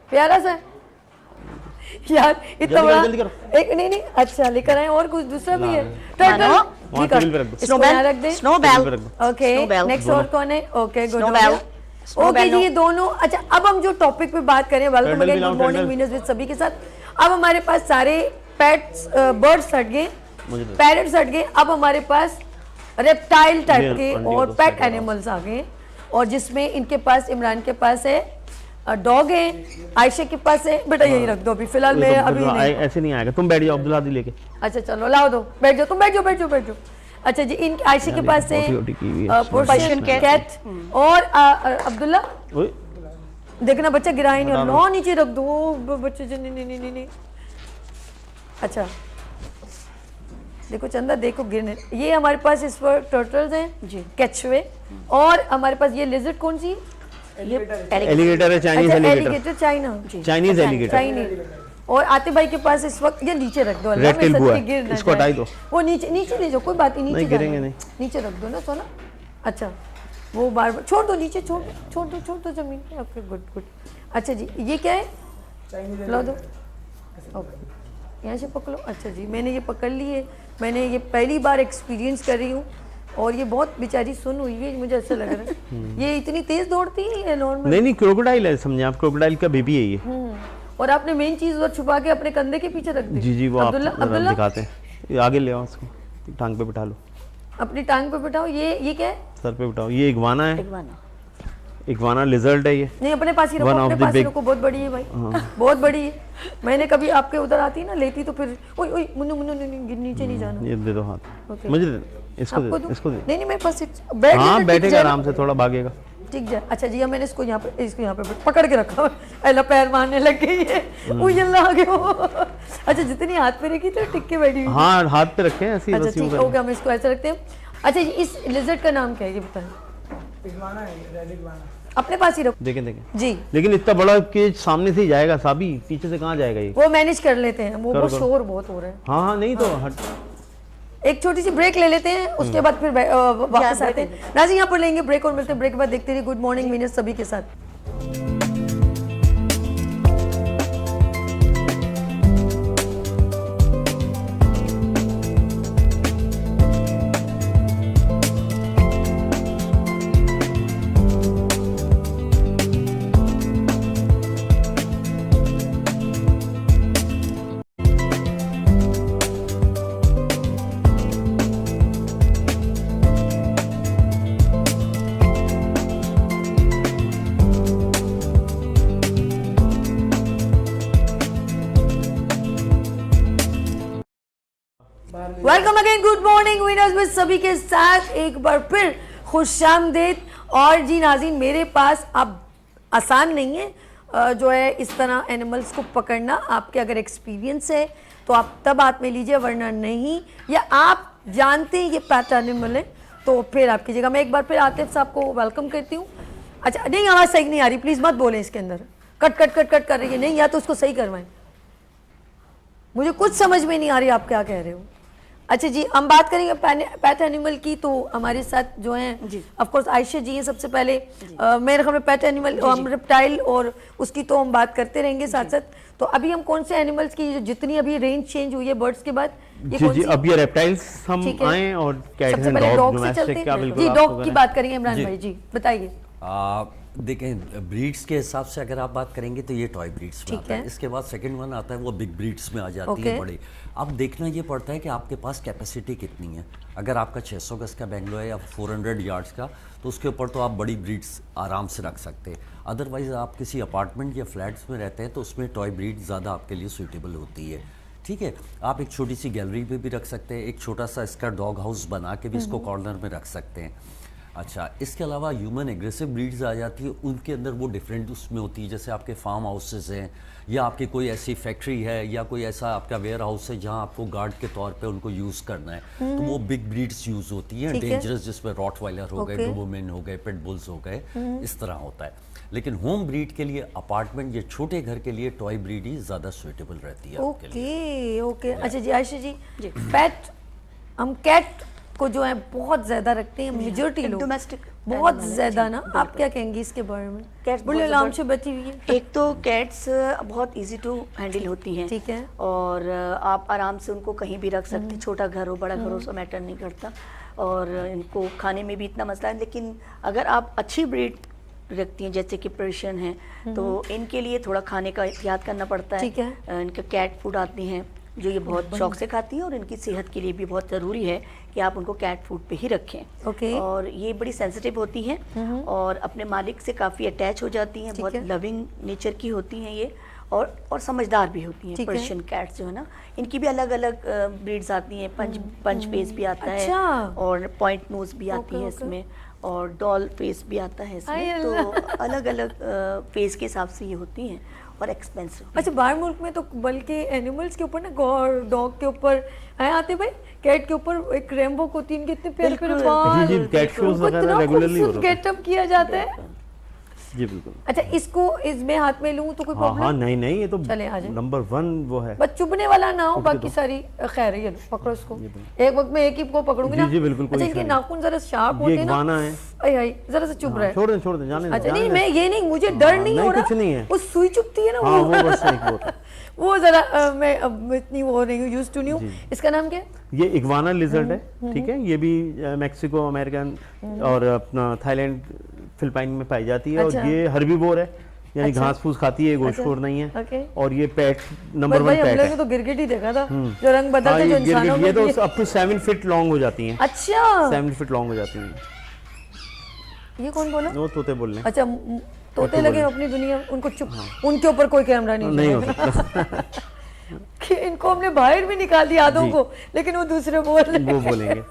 प्यारा सा है यार, इतना बड़ा एक, नहीं अच्छा लेकर आए, और कुछ दूसरा भी है। स्नोबेल रख दे, स्नोबेल। ओके, नेक्स्ट और कौन है? ओके, गुड ओके जी, ये दोनों। अच्छा, अब हम जो टॉपिक पे बात करें, welcome again, good morning Venus with सभी के साथ। अब हमारे पास सारे पेट्स, बर्ड्स हट गए, पैरेट्स हट गए, अब हमारे पास रेप्टाइल टाइप के और पेट एनिमल्स आ गए, और जिसमें इनके पास, इमरान के पास है डॉग है, आयशा के पास है। बेटा यही रख दो अभी फिलहाल, मैं अभी नहीं, ऐसे नहीं आएगा, तुम बैठ जाओ अब्दुल्ला दी लेके। अच्छा चलो, लाओ दो, बैठ जाओ, तुम बैठ जाओ। अच्छा जी, इन आयशा के पास है पर्शियन कैट, और अब्दुल्ला देखना बच्चा गिराए नहीं, लो नीचे रख दो बच्चे, नहीं। अच्छा देखो चंदा, देखो गिरने, ये हमारे पास इस पर टर्टल्स हैं जी, केचुए, और हमारे पास ये लिजर्ड कौन सी, ये एलिगेटर है, Chinese alligator, China, Chinese alligator, Chinese. और आतिफ भाई के पास इस वक्त ये नीचे रख दो, रेड टेल बुआ, इसको हटाई दो, वो नीचे ले जाओ, कोई बात नहीं, नीचे गिरेंगे नहीं, नीचे रख दो ना सोना। अच्छा, वो बार छोड़ दो नीचे, छोड़ दो जमीन पे। Okay, good. अच्छा जी, ये क्या है, ला दो, ओके, यहाँ से पकड़ो। अच्छा जी, मैंने ये पकड़ ली है, मैंने ये पहली बार एक्सपीरियंस कर रही हूँ, और ये बहुत बेचारी सुन हुई है, मुझे ऐसा लग रहा है। ये इतनी तेज दौड़ती है या नॉर्मल? नहीं, क्रोकोडाइल है, समझे आप, क्रोकोडाइल का बेबी है ये। और आपने मेन चीज उधर छुपा के अपने कंधे के पीछे रख दी। जी, वो अब्दुल्ला दिखाते हैं, आगे ले आओ उसको, टांग पे बिठा लो, अपनी टांग पे बिठाओ। ये क्या है, सर पे बिठाओ। ये इग्वाना है, इग्वाना लिजर्ड है ये। नहीं, अपने पास ही रखो, अपने पास ही रखो, बहुत बड़ी है भाई, बहुत बड़ी है। मैंने कभी आपके उधर आती ना, लेती तो फिर ओए मुन्नू नीचे नहीं जाना। ये दे दो हाथ, मुझे इसको दे। नहीं, मैं पास हाँ, बैठेगा आराम से, थोड़ा भागेगा, ठीक जाए। अच्छा जी, मैंने इसको यहाँ पे पकड़ के रखा, अल्लाह पैर मारने लग गई है, उजल्ला आ गया। अच्छा, जितनी हाथ पे रखी तो टिक के बैठी। हाँ, हाथ पे रखे हैं ऐसे। अच्छा ठीक है, ओके, हम इसको ऐसे रखते हैं। अच्छा जी, इस लिजर्ड का नाम क्या है ये बताएं? इग्वाना है, रेड इग्वाना। अपने पास ही रखो। देखें जी, लेकिन इतना बड़ा केज सामने से ही जाएगा साबी, पीछे से कहाँ जाएगा ये? वो मैनेज कर लेते हैं, वो शोर बहुत हो रहा है। हाँ, नहीं तो हट, एक छोटी सी ब्रेक ले लेते हैं, उसके बाद फिर वापस आते हैं। नाज़ी यहाँ पर लेंगे ब्रेक, और मिलते हैं ब्रेक के बाद। देखते रहिए गुड मॉर्निंग वीनस सभी के साथ। विनर्स में सभी के साथ एक बार फिर खुशामदीद। और जी नाज़रीन, मेरे पास अब आसान नहीं है जो है इस तरह एनिमल्स को पकड़ना। आपके अगर एक्सपीरियंस है तो आप तब हाथ में लीजिए, वरना नहीं, या आप जानते हैं ये पेट एनिमल है तो फिर आप कीजिएगा। मैं एक बार फिर आतिफ साहब को वेलकम करती हूँ। अच्छा नहीं, आवाज़ सही नहीं आ रही, प्लीज़ मत बोलें इसके अंदर, कट कट कट कट कर रही है। नहीं, या तो उसको सही करवाएं, मुझे कुछ समझ में नहीं आ रही आप क्या कह रहे हो। अच्छा जी, हम बात करेंगे पेट एनिमल की, तो हमारे साथ जो हैं ऑफ कोर्स आयशा जी हैं। सबसे पहले मेरे ख्याल में पेट एनिमल रेप्टाइल और उसकी तो हम बात करते रहेंगे साथ साथ। तो अभी हम कौन से एनिमल्स की जितनी अभी रेंज चेंज हुई है बर्ड्स के बाद, ये कौन सी? अब ये रेप्टाइल्स हम आए और कैट सबसे एंड पहले डॉग डॉग से चलते डोमेस्टिक क्या हैं बिल्कुल जी, आपको डॉग की बात करेंगे इमरान भाई जी, बताइए। देखें, ब्रीड्स के हिसाब से अगर आप बात करेंगे तो ये टॉय ब्रीड्स में आता है। इसके बाद सेकंड वन आता है वो बिग ब्रीड्स में आ जाती है, बड़े। अब देखना ये पड़ता है कि आपके पास कैपेसिटी कितनी है। अगर आपका 600 गज का बंगलो है या 400 यार्ड्स का, तो उसके ऊपर तो आप बड़ी ब्रीड्स आराम से रख सकते हैं। अदरवाइज़ आप किसी अपार्टमेंट या फ्लैट्स में रहते हैं तो उसमें टॉय ब्रीड ज़्यादा आपके लिए सूटेबल होती है। ठीक है, आप एक छोटी सी गैलरी पे भी रख सकते हैं, एक छोटा सा इसका डॉग हाउस बना के भी इसको कॉर्नर में रख सकते हैं। अच्छा, इसके अलावा ह्यूमन एग्रेसिव ब्रीड्स आ जाती है, उनके अंदर वो डिफरेंट उसमें होती है। जैसे आपके फार्म हाउसेस हैं या आपकी कोई ऐसी फैक्ट्री है या कोई ऐसा आपका वेयर हाउस है जहाँ आपको गार्ड के तौर पे उनको यूज़ करना है, तो वो बिग ब्रीड्स यूज़ होती हैं, डेंजरस, जिसमें रॉटवाइलर हो गए, डोबरमैन हो गए, पिटबुल्स हो गए, इस तरह होता है। लेकिन होम ब्रीड के लिए, अपार्टमेंट या छोटे घर के लिए टॉय ब्रीड ही ज़्यादा सूटेबल रहती है आपके लिए। ओके। अच्छा जी आयशा जी, पेट, हम कैट को जो है बहुत ज्यादा रखते हैं मेजॉरिटी लोग, डोमेस्टिक बहुत ज्यादा ना। आप क्या कहेंगे इसके बारे में? कैट्स बड़े आराम से बची हुई है। एक तो कैट्स बहुत इजी टू हैंडल होती हैं, ठीक है, और आप आराम से उनको कहीं भी रख सकते हैं, छोटा घर हो बड़ा घर हो, सो मैटर नहीं करता, और इनको खाने में भी इतना मसला है। लेकिन अगर आप अच्छी ब्रीड रखती हैं जैसे कि पर्शियन है, तो इनके लिए थोड़ा खाने का एहतियात करना पड़ता है। ठीक है। इनके कैट फूड आती हैं जो ये बहुत शौक से खाती है, और इनकी सेहत के लिए भी बहुत ज़रूरी है कि आप उनको कैट फूड पे ही रखें। ओके। और ये बड़ी सेंसिटिव होती हैं और अपने मालिक से काफ़ी अटैच हो जाती हैं, बहुत लविंग नेचर की होती हैं ये, और समझदार भी होती हैं। पर्शियन कैट्स जो है ना, इनकी भी अलग अलग ब्रीड्स आती हैं। पंच फेस भी आता है, और पॉइंट नोज भी आती है इसमें, और डॉल फेस भी आता है इसमें। तो अलग अलग फेस के हिसाब से ये होती हैं और एक्सपेंसिव। अच्छा, बाहर मुल्क में तो बल्कि एनिमल्स के ऊपर ना, डॉग के ऊपर है आते भाई, कैट के ऊपर एक रेम्बो होती है, इनके इतने प्यारे प्यारे बाल, जी कैट शोज वगैरह रेगुलरली हो रहे हैं। गेटअप किया जाता है जी बिल्कुल। अच्छा, इसको इसमें हाथ में लूं तो कोई प्रॉब्लम? हाँ नहीं, ये तो चले आ जाए, नंबर 1 वो है, बस चुभने वाला ना हो, बाकी सारी खैर है। ये लो पकड़ो इसको, एक वक्त में एक ही को पकड़ूंगी ना। जी बिल्कुल। अच्छा, इनके नाखून जरा शार्प होते हैं ना, गाना है, आई जरा सा चुभ रहा है। छोड़ दे जाने। अच्छा नहीं, मैं ये नहीं, मुझे डर नहीं हो रहा, कुछ नहीं है, वो सुई चुभती है ना, हाँ, वो बस एक वो जरा मैं अब इतनी वो नहीं हूँ, यूज्ड टू नहीं हूँ। इसका नाम क्या है? ये इग्वाना लिजर्ड है, ठीक है। ये भी मैक्सिको, अमेरिकन और अपना थाईलैंड, फिलिपाइन में पाई जाती है। और ये हर्बीवोर है, यानी घास फूस खाती है, गोश्तखोर नहीं है। और ये पेट नंबर 1 पेट है। तो गिरगिट ही देखा था जो रंग बदलते, जो इंसानों में, ये तो अप टू 7 फीट लॉन्ग हो जाती हैं। अच्छा, 7 फीट लॉन्ग हो जाती हैं। ये कौन बोला? वो तोते बोल रहे हैं। अच्छा, तोते लगे अपनी दुनिया, उनको चुप, उनके ऊपर कोई कैमरा नहीं हो सकता कि इनको हमने बाहर भी निकाल दिया आदों को, लेकिन वो दूसरे बोल रहे हैं, वो बोलेंगे,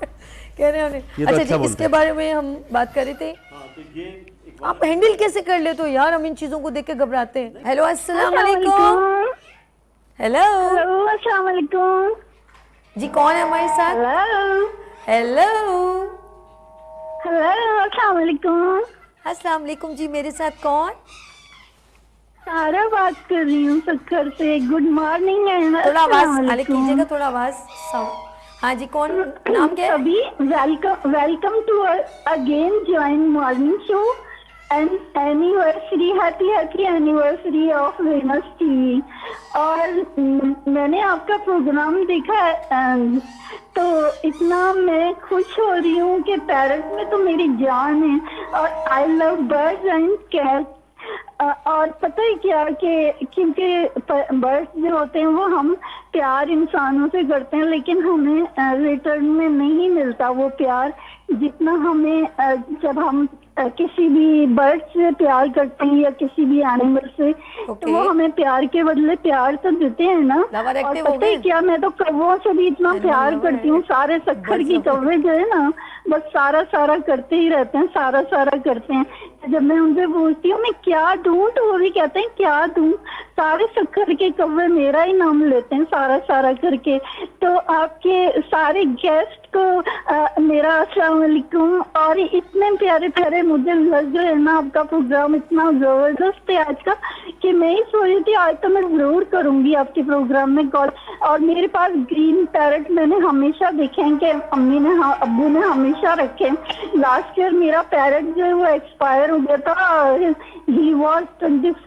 कह रहे हैं। अच्छा जी, इसके बारे में हम बात कर रहे थे, आप हैंडल कैसे कर लेते हो यार? हम इन चीजों को देख के घबराते हैं। हेलो, अस्सलाम वालेकुम। हेलो, अस्सलाम वालेकुम जी, कौन है हमारे साथ? हेलो, अस्सलाम वालेकुम। अस्सलाम वालेकुम जी, मेरे साथ कौन? सारा बात कर रही हूँ सक्कर से। Good morning. थोड़ा आवाज आले कीजिएगा, थोड़ा आवाज। हाँ जी, कौन, नाम क्या है? अभी welcome to again join morning show and anniversary, happy anniversary of Venus TV. और मैंने आपका प्रोग्राम देखा है, तो इतना मैं खुश हो रही हूँ कि पैरट में तो मेरी जान है। और I love birds and cats. और पता है क्या कि क्योंकि बर्ड्स जो होते हैं वो हम प्यार इंसानों से करते हैं, लेकिन हमें रिटर्न में नहीं मिलता वो प्यार। जितना हमें जब हम किसी भी बर्ड से प्यार करते हैं या किसी भी एनिमल से, तो वो हमें प्यार के बदले प्यार तो देते हैं ना। Lover और active हो पता है गए? क्या, मैं तो कौवों से भी इतना प्यार करती हूँ। सारे सक्खर की कौवे जो है ना, बस सारा सारा करते ही रहते हैं, सारा सारा करते हैं। जब मैं उनसे पूछती हूँ मैं क्या दूं, तो वो भी कहते हैं क्या दूं। सारे सक्खर के कौवे मेरा ही नाम लेते हैं सारा सारा करके। तो आपके सारे गेस्ट को मेरा अस्सलाम वालेकुम। और इतने प्यारे प्यारे मुझे लग रहे हैं ना, आपका प्रोग्राम इतना जबरदस्त है आज का कि मैं ही सोच रही थी आज तो मैं जरूर करूंगी आपके प्रोग्राम में कॉल। और मेरे पास ग्रीन पैरट मैंने हमेशा देखे हैं कि अम्मी ने अब्बू ने हमेशा रखे। लास्ट ईयर मेरा पैरट जो है वो एक्सपायर हो गया था, ही वॉज 25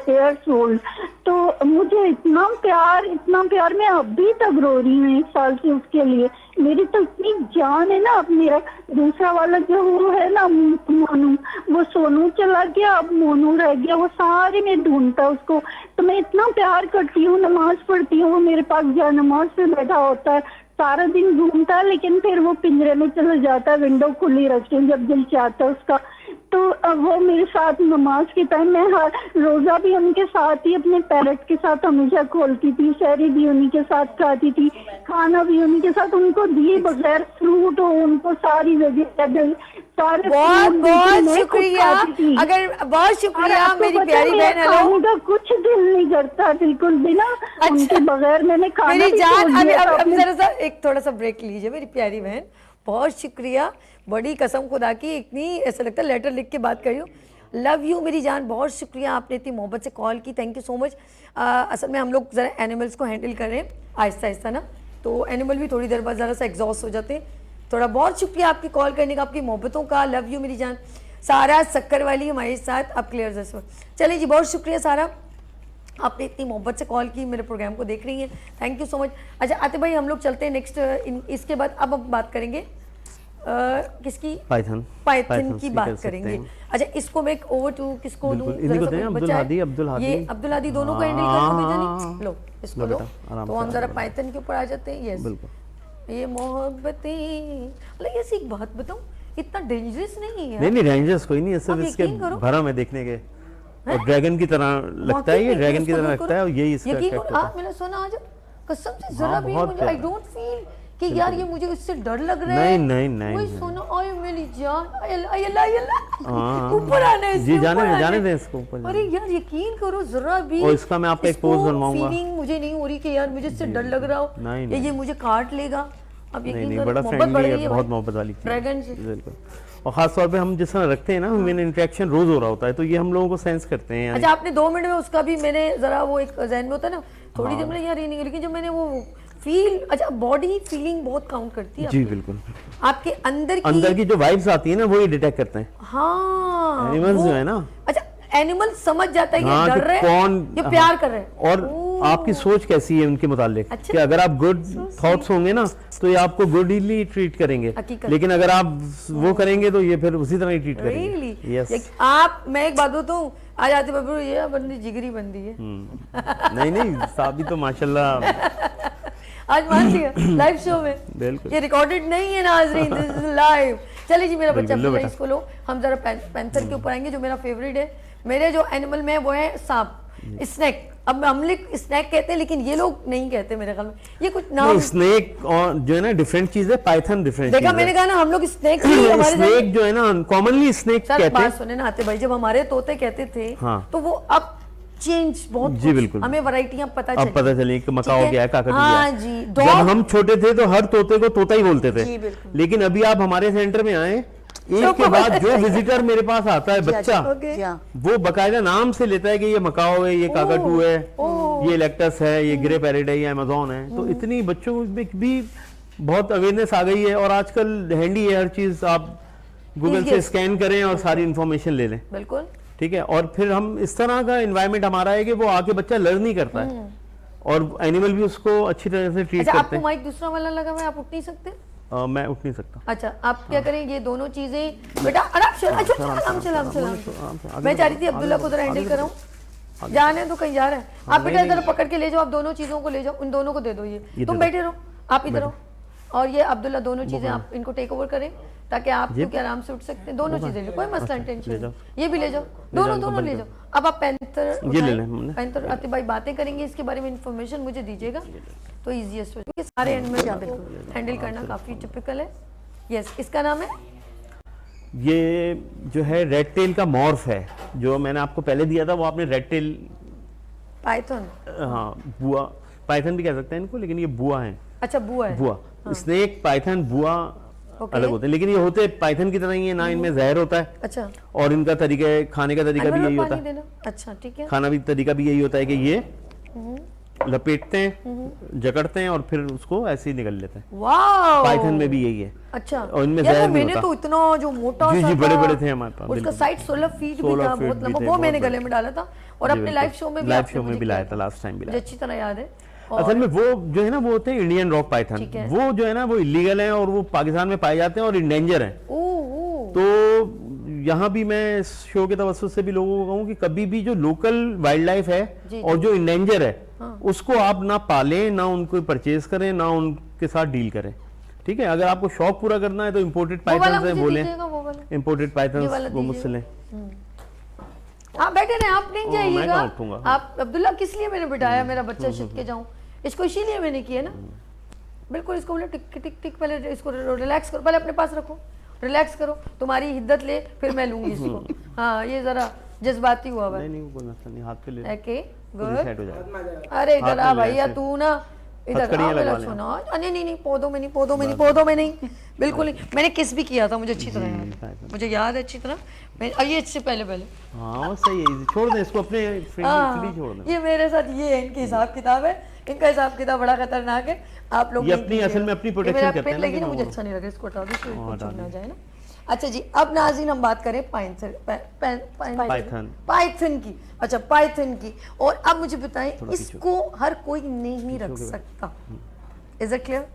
ईयर्स ओल्ड। तो मुझे इतना प्यार मैं अभी तक रो रही हूँ 1 साल से उसके लिए। मेरी तो इतनी जान है ना। अब मेरा दूसरा वाला जो वो है ना मोनू, वो सोनू चला गया, अब मोनू रह गया। वो सारे में ढूंढता उसको, तो मैं इतना प्यार करती हूँ, नमाज पढ़ती हूँ, वो मेरे पास जा नमाज पे बैठा होता है, सारा दिन घूमता है, लेकिन फिर वो पिंजरे में चला जाता है, विंडो खुली रखती हूँ जब दिल चाहता है उसका। तो अब वो मेरे साथ नमाज के टाइम मैं हर रोजा भी उनके साथ ही अपने पैरट के साथ हमेशा खोलती थी, शहरी भी उन्हीं के साथ खाती थी, खाना भी उन्हीं के साथ। उनको दिए बगैर फ्रूट हो, उनको सारी वेजिटेबल सारे बहुत fruit बहुत मैं खुद शुक्रिया। खाती थी। अगर बहुत और शुक्रिया आपको मेरी पता प्यारी है, बहन। हेलो खाने का कुछ दिल नहीं करता बिल्कुल भी ना, उनके बगैर मैंने खाना मेरी भी जान, छोड़ अभी दिया था अब अपने। जरा सा एक थोड़ा सा ब्रेक लीजिए मेरी प्यारी बहन। बहुत शुक्रिया, बड़ी कसम खुदा की, इतनी ऐसा लगता है लेटर लिख के बात करी हो। लव यू मेरी जान, बहुत शुक्रिया आपने इतनी मोहब्बत से कॉल की, थैंक यू सो मच। असल में हम लोग ज़रा एनिमल्स को हैंडल कर रहे हैं आहिस्ता आहिस्ता ना, तो एनिमल भी थोड़ी देर बाद ज़रा सा एग्जॉस्ट हो जाते हैं थोड़ा। बहुत शुक्रिया आपकी कॉल करने का, आपकी मोहब्बतों का। लव यू मेरी जान। सारा सक्कर वाली हमारे साथ अब क्लियर जैसे। चलिए जी, बहुत शुक्रिया सारा, आपने इतनी मोहब्बत से कॉल की, मेरे प्रोग्राम को देख रही हैं, थैंक यू सो मच। अच्छा आतिफ भाई, हम लोग चलते हैं नेक्स्ट, इसके बाद अब हम बात करेंगे किसकी, पाइथन की बात करेंगे। अच्छा, इसको मैं ओवर टू किसको दूं, अब्दुल हादी ये अब्दुल हादी दोनों को हैंडल करके भेजा नहीं। लो इसको लो, तो हम जरा पाइथन के ऊपर आ जाते हैं। यस, ये मोहब्बतें, लेकिन ऐसी एक बात बताऊं, इतना डेंजरस नहीं है। नहीं डेंजरस कोई नहीं है, सिर्फ इसके भरम है देखने के, और ड्रैगन की तरह लगता है, ये ड्रैगन की तरह लगता है, और यही इसका यकीन करो, आप मैंने सुना आज कसम से जरा भी मुझे आई डोंट फील कि यार ये मुझे इससे डर लग रहा है। नहीं वही सुनो, ओए मेरी जान, अल्लाह ऊपर आने जी, जाने दे इसको ऊपर। अरे यार यकीन करो जरा भी, और इसका मैं आपको एक पोस्ट बनवाऊंगा। फीलिंग मुझे नहीं हो रही कि यार मुझे इससे डर लग रहा हो, ये मुझे काट लेगा। अब यकीन करो, बड़ा मोहब्बत बढ़ फ्रेंडली रही है, बहुत मोहब्बत वाली ड्रैगन से। बिल्कुल। और खास तौर पे हम जिस तरह रखते हैं ना, हमें इंटरेक्शन रोज हो रहा होता है, तो ये हम लोगों को सेंस करते हैं। अच्छा, आपने 2 मिनट में उसका भी मैंने जरा वो एक जहन में होता है ना, थोड़ी देर में यार ये नहीं, लेकिन जब मैंने वो फील, अच्छा बॉडी फीलिंग बहुत काउंट करती है जी बिल्कुल, आपके अंदर की जो वाइब्स आती है ना, वो ही डिटेक्ट करते हैं। हाँ, एनिमल्स जो है ना, अच्छा एनिमल समझ जाता है ये हाँ, डर रहे हैं, ये प्यार कर रहे हैं, और आपकी सोच कैसी है उनके मुतालिक। अच्छा, कि अगर आप गुड थॉट्स होंगे ना, तो ये आपको गुडली ट्रीट करेंगे, लेकिन अगर आप वो करेंगे तो ये फिर उसी तरह ही ट्रीट करेंगे। यस, आप, मैं एक बात बताऊं, आज आते बाबू ये बंदी जिगरी बंदी है। नहीं साहब तो माशाल्लाह आज मान लिया लाइव शो में, बिल्कुल, ये रिकॉर्डेड नहीं है नाज़रीन, दिस इज लाइव। चलिए जी, मेरा बच्चा इसको लो, हम जरा पैंथर के ऊपर आएंगे जो मेरा फेवरेट है। मेरे जो एनिमल में वो है सांप, स्नेक। अब हम लोग स्नेक कहते हैं, लेकिन ये लोग नहीं कहते मेरे ख्याल में, ये कुछ नाम। स्नेक और जो है ना डिफरेंट चीज है, पाइथन डिफरेंट। देखा, मैंने कहा ना, हम लोग स्नेक स्नेक जो है ना कॉमनली स्नेक कहते हैं। बात सुने ना आते भाई, जब हमारे तोते कहते थे, तो वो अब चेंज बहुत, जी बिल्कुल, हमें वैरायटियां पता चली कि मकाओ क्या है, काकड़ू क्या है। हाँ जी, जब हम छोटे थे तो हर तोते को तोता ही बोलते थे, लेकिन अभी आप हमारे सेंटर में आए, एक के बाद जो विजिटर मेरे पास आता है बच्चा, वो बकायदा नाम से लेता है कि ये मकाओ है, ये काकटू है, ये इलेक्टस है, ये ग्रे पैरेट है, ये अमेज़न है। तो इतनी बच्चों में भी बहुत अवेयरनेस आ गई है, और आजकल हैंडी है हर चीज, आप गूगल से स्कैन करें और सारी इंफॉर्मेशन ले लें। बिल्कुल ठीक है, और फिर हम इस तरह का एनवायरनमेंट हमारा है कि वो आके बच्चा लर्न नहीं करता है, और एनिमल भी उसको अच्छी तरह से ट्रीट करते हैं। आपको माइक दूसरा वाला लगा हुआ है, आप उठ नहीं सकते? मैं उठ नहीं सकता। अच्छा, आप क्या करें, ये दोनों चीजें बेटा आराम से, मैं चाह रही थी अब्दुल्ला को जरा हैंडल कराऊं, जाने तो कहीं जा रहा है। आप बेटा इधर पकड़ के ले जाओ, आप दोनों चीजों को ले जाओ, उन दोनों को दे दो, ये तुम बैठे रहो, आप इधर हो, और ये अब्दुल्ला दोनों चीजें आप इनको टेक ओवर करें ताकि आप क्योंकि आराम से उठ सकते हैं। दोनों चीजें ले, कोई मसला टेंशन नहीं, ये भी ले जाओ, दोनों ले जाओ। अब आप पैंथर ये ले लें हमने। पैंथर आतिफ भाई बातें करेंगे इसके बारे में, इन्फॉर्मेशन मुझे दीजिएगा तो ईजीएस्ट हो, क्योंकि सारे एनिमल क्या बिल्कुल हैंडल करना काफी टिपिकल है। यस, इसका नाम है ये जो है रेड टेल का मॉर्फ है, जो मैंने आपको पहले दिया था, वो आपने रेड टेल पाइथन। हाँ बुआ, पाइथन भी कह सकते हैं इनको, लेकिन ये बुआ है। अच्छा बुआ है। बुआ, स्नेक, पाइथन, बुआ ओके। अलग होते हैं, लेकिन ये होते पाइथन की तरह ही है ना, इनमें जहर होता है अच्छा, और इनका तरीका, खाने का तरीका भी यही होता पानी है, देना। अच्छा ठीक है। खाना भी तरीका भी यही होता है कि ये लपेटते हैं, जकड़ते हैं और फिर उसको ऐसे ही निकल लेते हैं। वाह, पाइथन में भी यही है। अच्छा, और इनमें यार जहर वो नहीं मैंने होता। तो इतना जो मोटा जी सा जी, था, बड़े बड़े थे हमारे पास, उसका बिल्कुल। साइड 16 फीट भी 16 था, फीट बहुत भी लंबा, थे, वो बहुत मैंने बड़े। गले में डाला था और अपने लाइव शो में भी लाइव आपने शो में मुझे भी किया लाया था, लास्ट टाइम भी मुझे लाया अच्छी तरह याद है। था। असल में वो जो है ना, वो होते हैं इंडियन रॉक पाइथन, ठीक है। वो जो है ना वो इलीगल है और वो पाकिस्तान में पाए जाते हैं और इंडेंजर हैं। ओह, तो यहाँ भी मैं इस शो के तवज्जुह से भी लोगों को कहूँ कि कभी भी जो लोकल वाइल्ड लाइफ है जी, और जो इंडेंजर है, उसको आप ना पालें, ना उनको परचेज करें, ना उनके साथ डील करें। ठीक है, अगर आपको शौक पूरा करना है तो इम्पोर्टेड वो वाला पाइथन से मुझे बोलें, दीजिएगा, वो वाला। इम्पोर्टेड ये वाला पाइथन वो मुझसे दीजिए। लें। आप बैठे रहे, आप नहीं मैं जाइएगा। कहाँ उठूंगा? आप अब्दुल्ला किस लिए मैंने बिठाया, मेरा बच्चा शिट के जाऊं, इसको इसीलिए मैंने किया ना। बिल्कुल, इसको बोले टिक टिक टिक, पहले इसको रिलैक्स करो, पहले अपने पास रखो, रिलैक्स करो, तुम्हारी हिद्दत ले, फिर मैं लूंगी इसको। हाँ, ये जरा जज्बाती हुआ हुआ है। नहीं कोई मसला नहीं, हाथ पे ले ओके पूरी गुड। सेट हो जाएगा। अरे इधर आ हाथ में ले भैया, ऐसे। तू ना इधर हथकड़ियाँ आ मेरा लगवा लें। सोना। नहीं नहीं नहीं, पौधों में नहीं, पौधों में नहीं, पौधों में नहीं, बिल्कुल नहीं। मैंने किस भी किया था, मुझे अच्छी तरह याद है, मुझे याद है अच्छी तरह। मैं ये इससे पहले हाँ सही है, छोड़ दें इसको, अपने फ्री छोड़ दें। ये मेरे साथ ये है, इनकी हिसाब किताब है, इनका हिसाब किताब बड़ा खतरनाक है। आप लोग ये नहीं अपनी कीजिएगा। असल में अपनी ये प्रोटेक्शन मेरा करते हैं पेन ना, लगी ना, कि मुझे वो- अच्छा नहीं लगा, इसको हटा दो, इसको हाँ, हटा छूट ना दें। जाए ना। अच्छा जी, अब नाज़रीन हम बात करें पाइथन की। अच्छा, पाइथन की। और अब मुझे बताएं, इसको हर कोई नहीं रख सकता, इज इट क्लियर?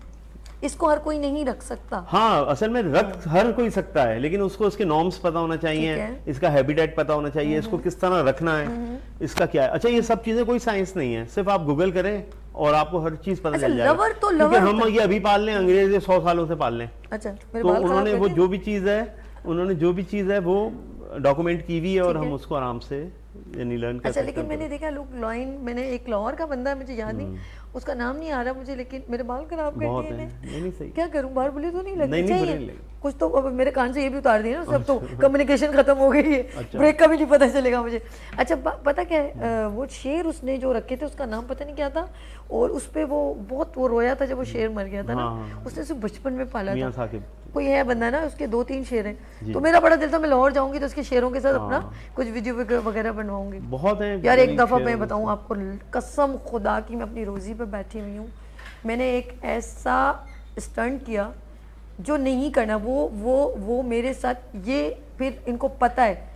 इसको हर कोई नहीं रख सकता। हाँ, असल में रख हर कोई सकता है, लेकिन उसको उसके नॉर्म्स पता होना चाहिए, ठीक है। इसका हैबिटेट पता होना चाहिए, इसको किस तरह रखना है, इसका क्या है। अच्छा, ये सब चीजें कोई साइंस नहीं है, सिर्फ आप गूगल करें और आपको हर चीज पता अच्छा, चल जाएगा। लवर तो क्योंकि लवर हम तो- ये अभी पाल लें, अंग्रेज ये 100 सालों से पाल लें, अच्छा, मेरे तो बाल खराब उन्होंने वो करते जो भी चीज है वो डॉक्यूमेंट की हुई है और हम उसको आराम से यानी लर्न कर अच्छा, सकते लेकिन हैं। मैंने देखा लोग लाइन, मैंने एक लाहौर का बंदा है, मुझे याद नहीं, उसका नाम नहीं आ रहा मुझे, लेकिन मेरे बाल खराब कर बहुत दिए है, ने। नहीं सही। क्या करूं, बाहर बुले तो नहीं लगने नहीं, बुरे चाहिए नहीं लगे। कुछ तो। अब मेरे कान से ये भी उतार दिए ना सब, तो कम्युनिकेशन खत्म हो गई है, ब्रेक का भी नहीं पता चलेगा मुझे। अच्छा, पता क्या है, वो शेर उसने जो रखे थे, उसका नाम पता नहीं क्या था, और उस पे वो बहुत वो रोया था जब वो शेर मर गया था ना। हाँ। उसने उसे बचपन में पाला मियां था। साकिब। कोई है बंदा ना, उसके 2-3 शेर हैं, तो मेरा बड़ा दिल था मैं लाहौर जाऊंगी तो उसके शेरों के साथ अपना कुछ वीडियो वगैरह बनवाऊंगी। बहुत है यार, एक दफ़ा मैं बताऊं आपको, कसम खुदा की, मैं अपनी रोज़ी पे बैठी हुई हूँ, मैंने एक ऐसा स्टंट किया जो नहीं करना, वो मेरे साथ, ये फिर इनको पता है।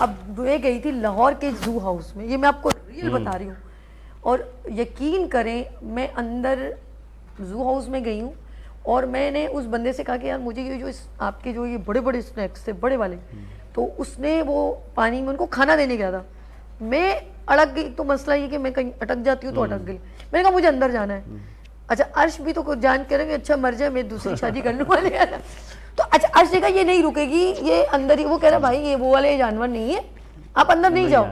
अब मैं गई थी लाहौर के जू हाउस में, ये मैं आपको रियल बता रही हूँ, और यकीन करें मैं अंदर जू हाउस में गई हूँ और मैंने उस बंदे से कहा कि यार मुझे ये जो आपके जो ये बड़े बड़े स्नैक्स थे, बड़े वाले, तो उसने वो पानी में उनको खाना देने गया था, मैं अटक गई। तो मसला ये कि मैं कहीं अटक जाती हूँ तो अटक गई, मैंने कहा मुझे अंदर जाना है। अच्छा, अर्श भी तो कुछ जान करेंगे, अच्छा मर जाए, मैं दूसरी शादी करने वाले हैं ना। तो अच्छा, अर्श ने कहा ये नहीं रुकेगी, ये अंदर ही, वो कह रहा भाई ये वो वाले जानवर नहीं है, आप अंदर नहीं जाओ।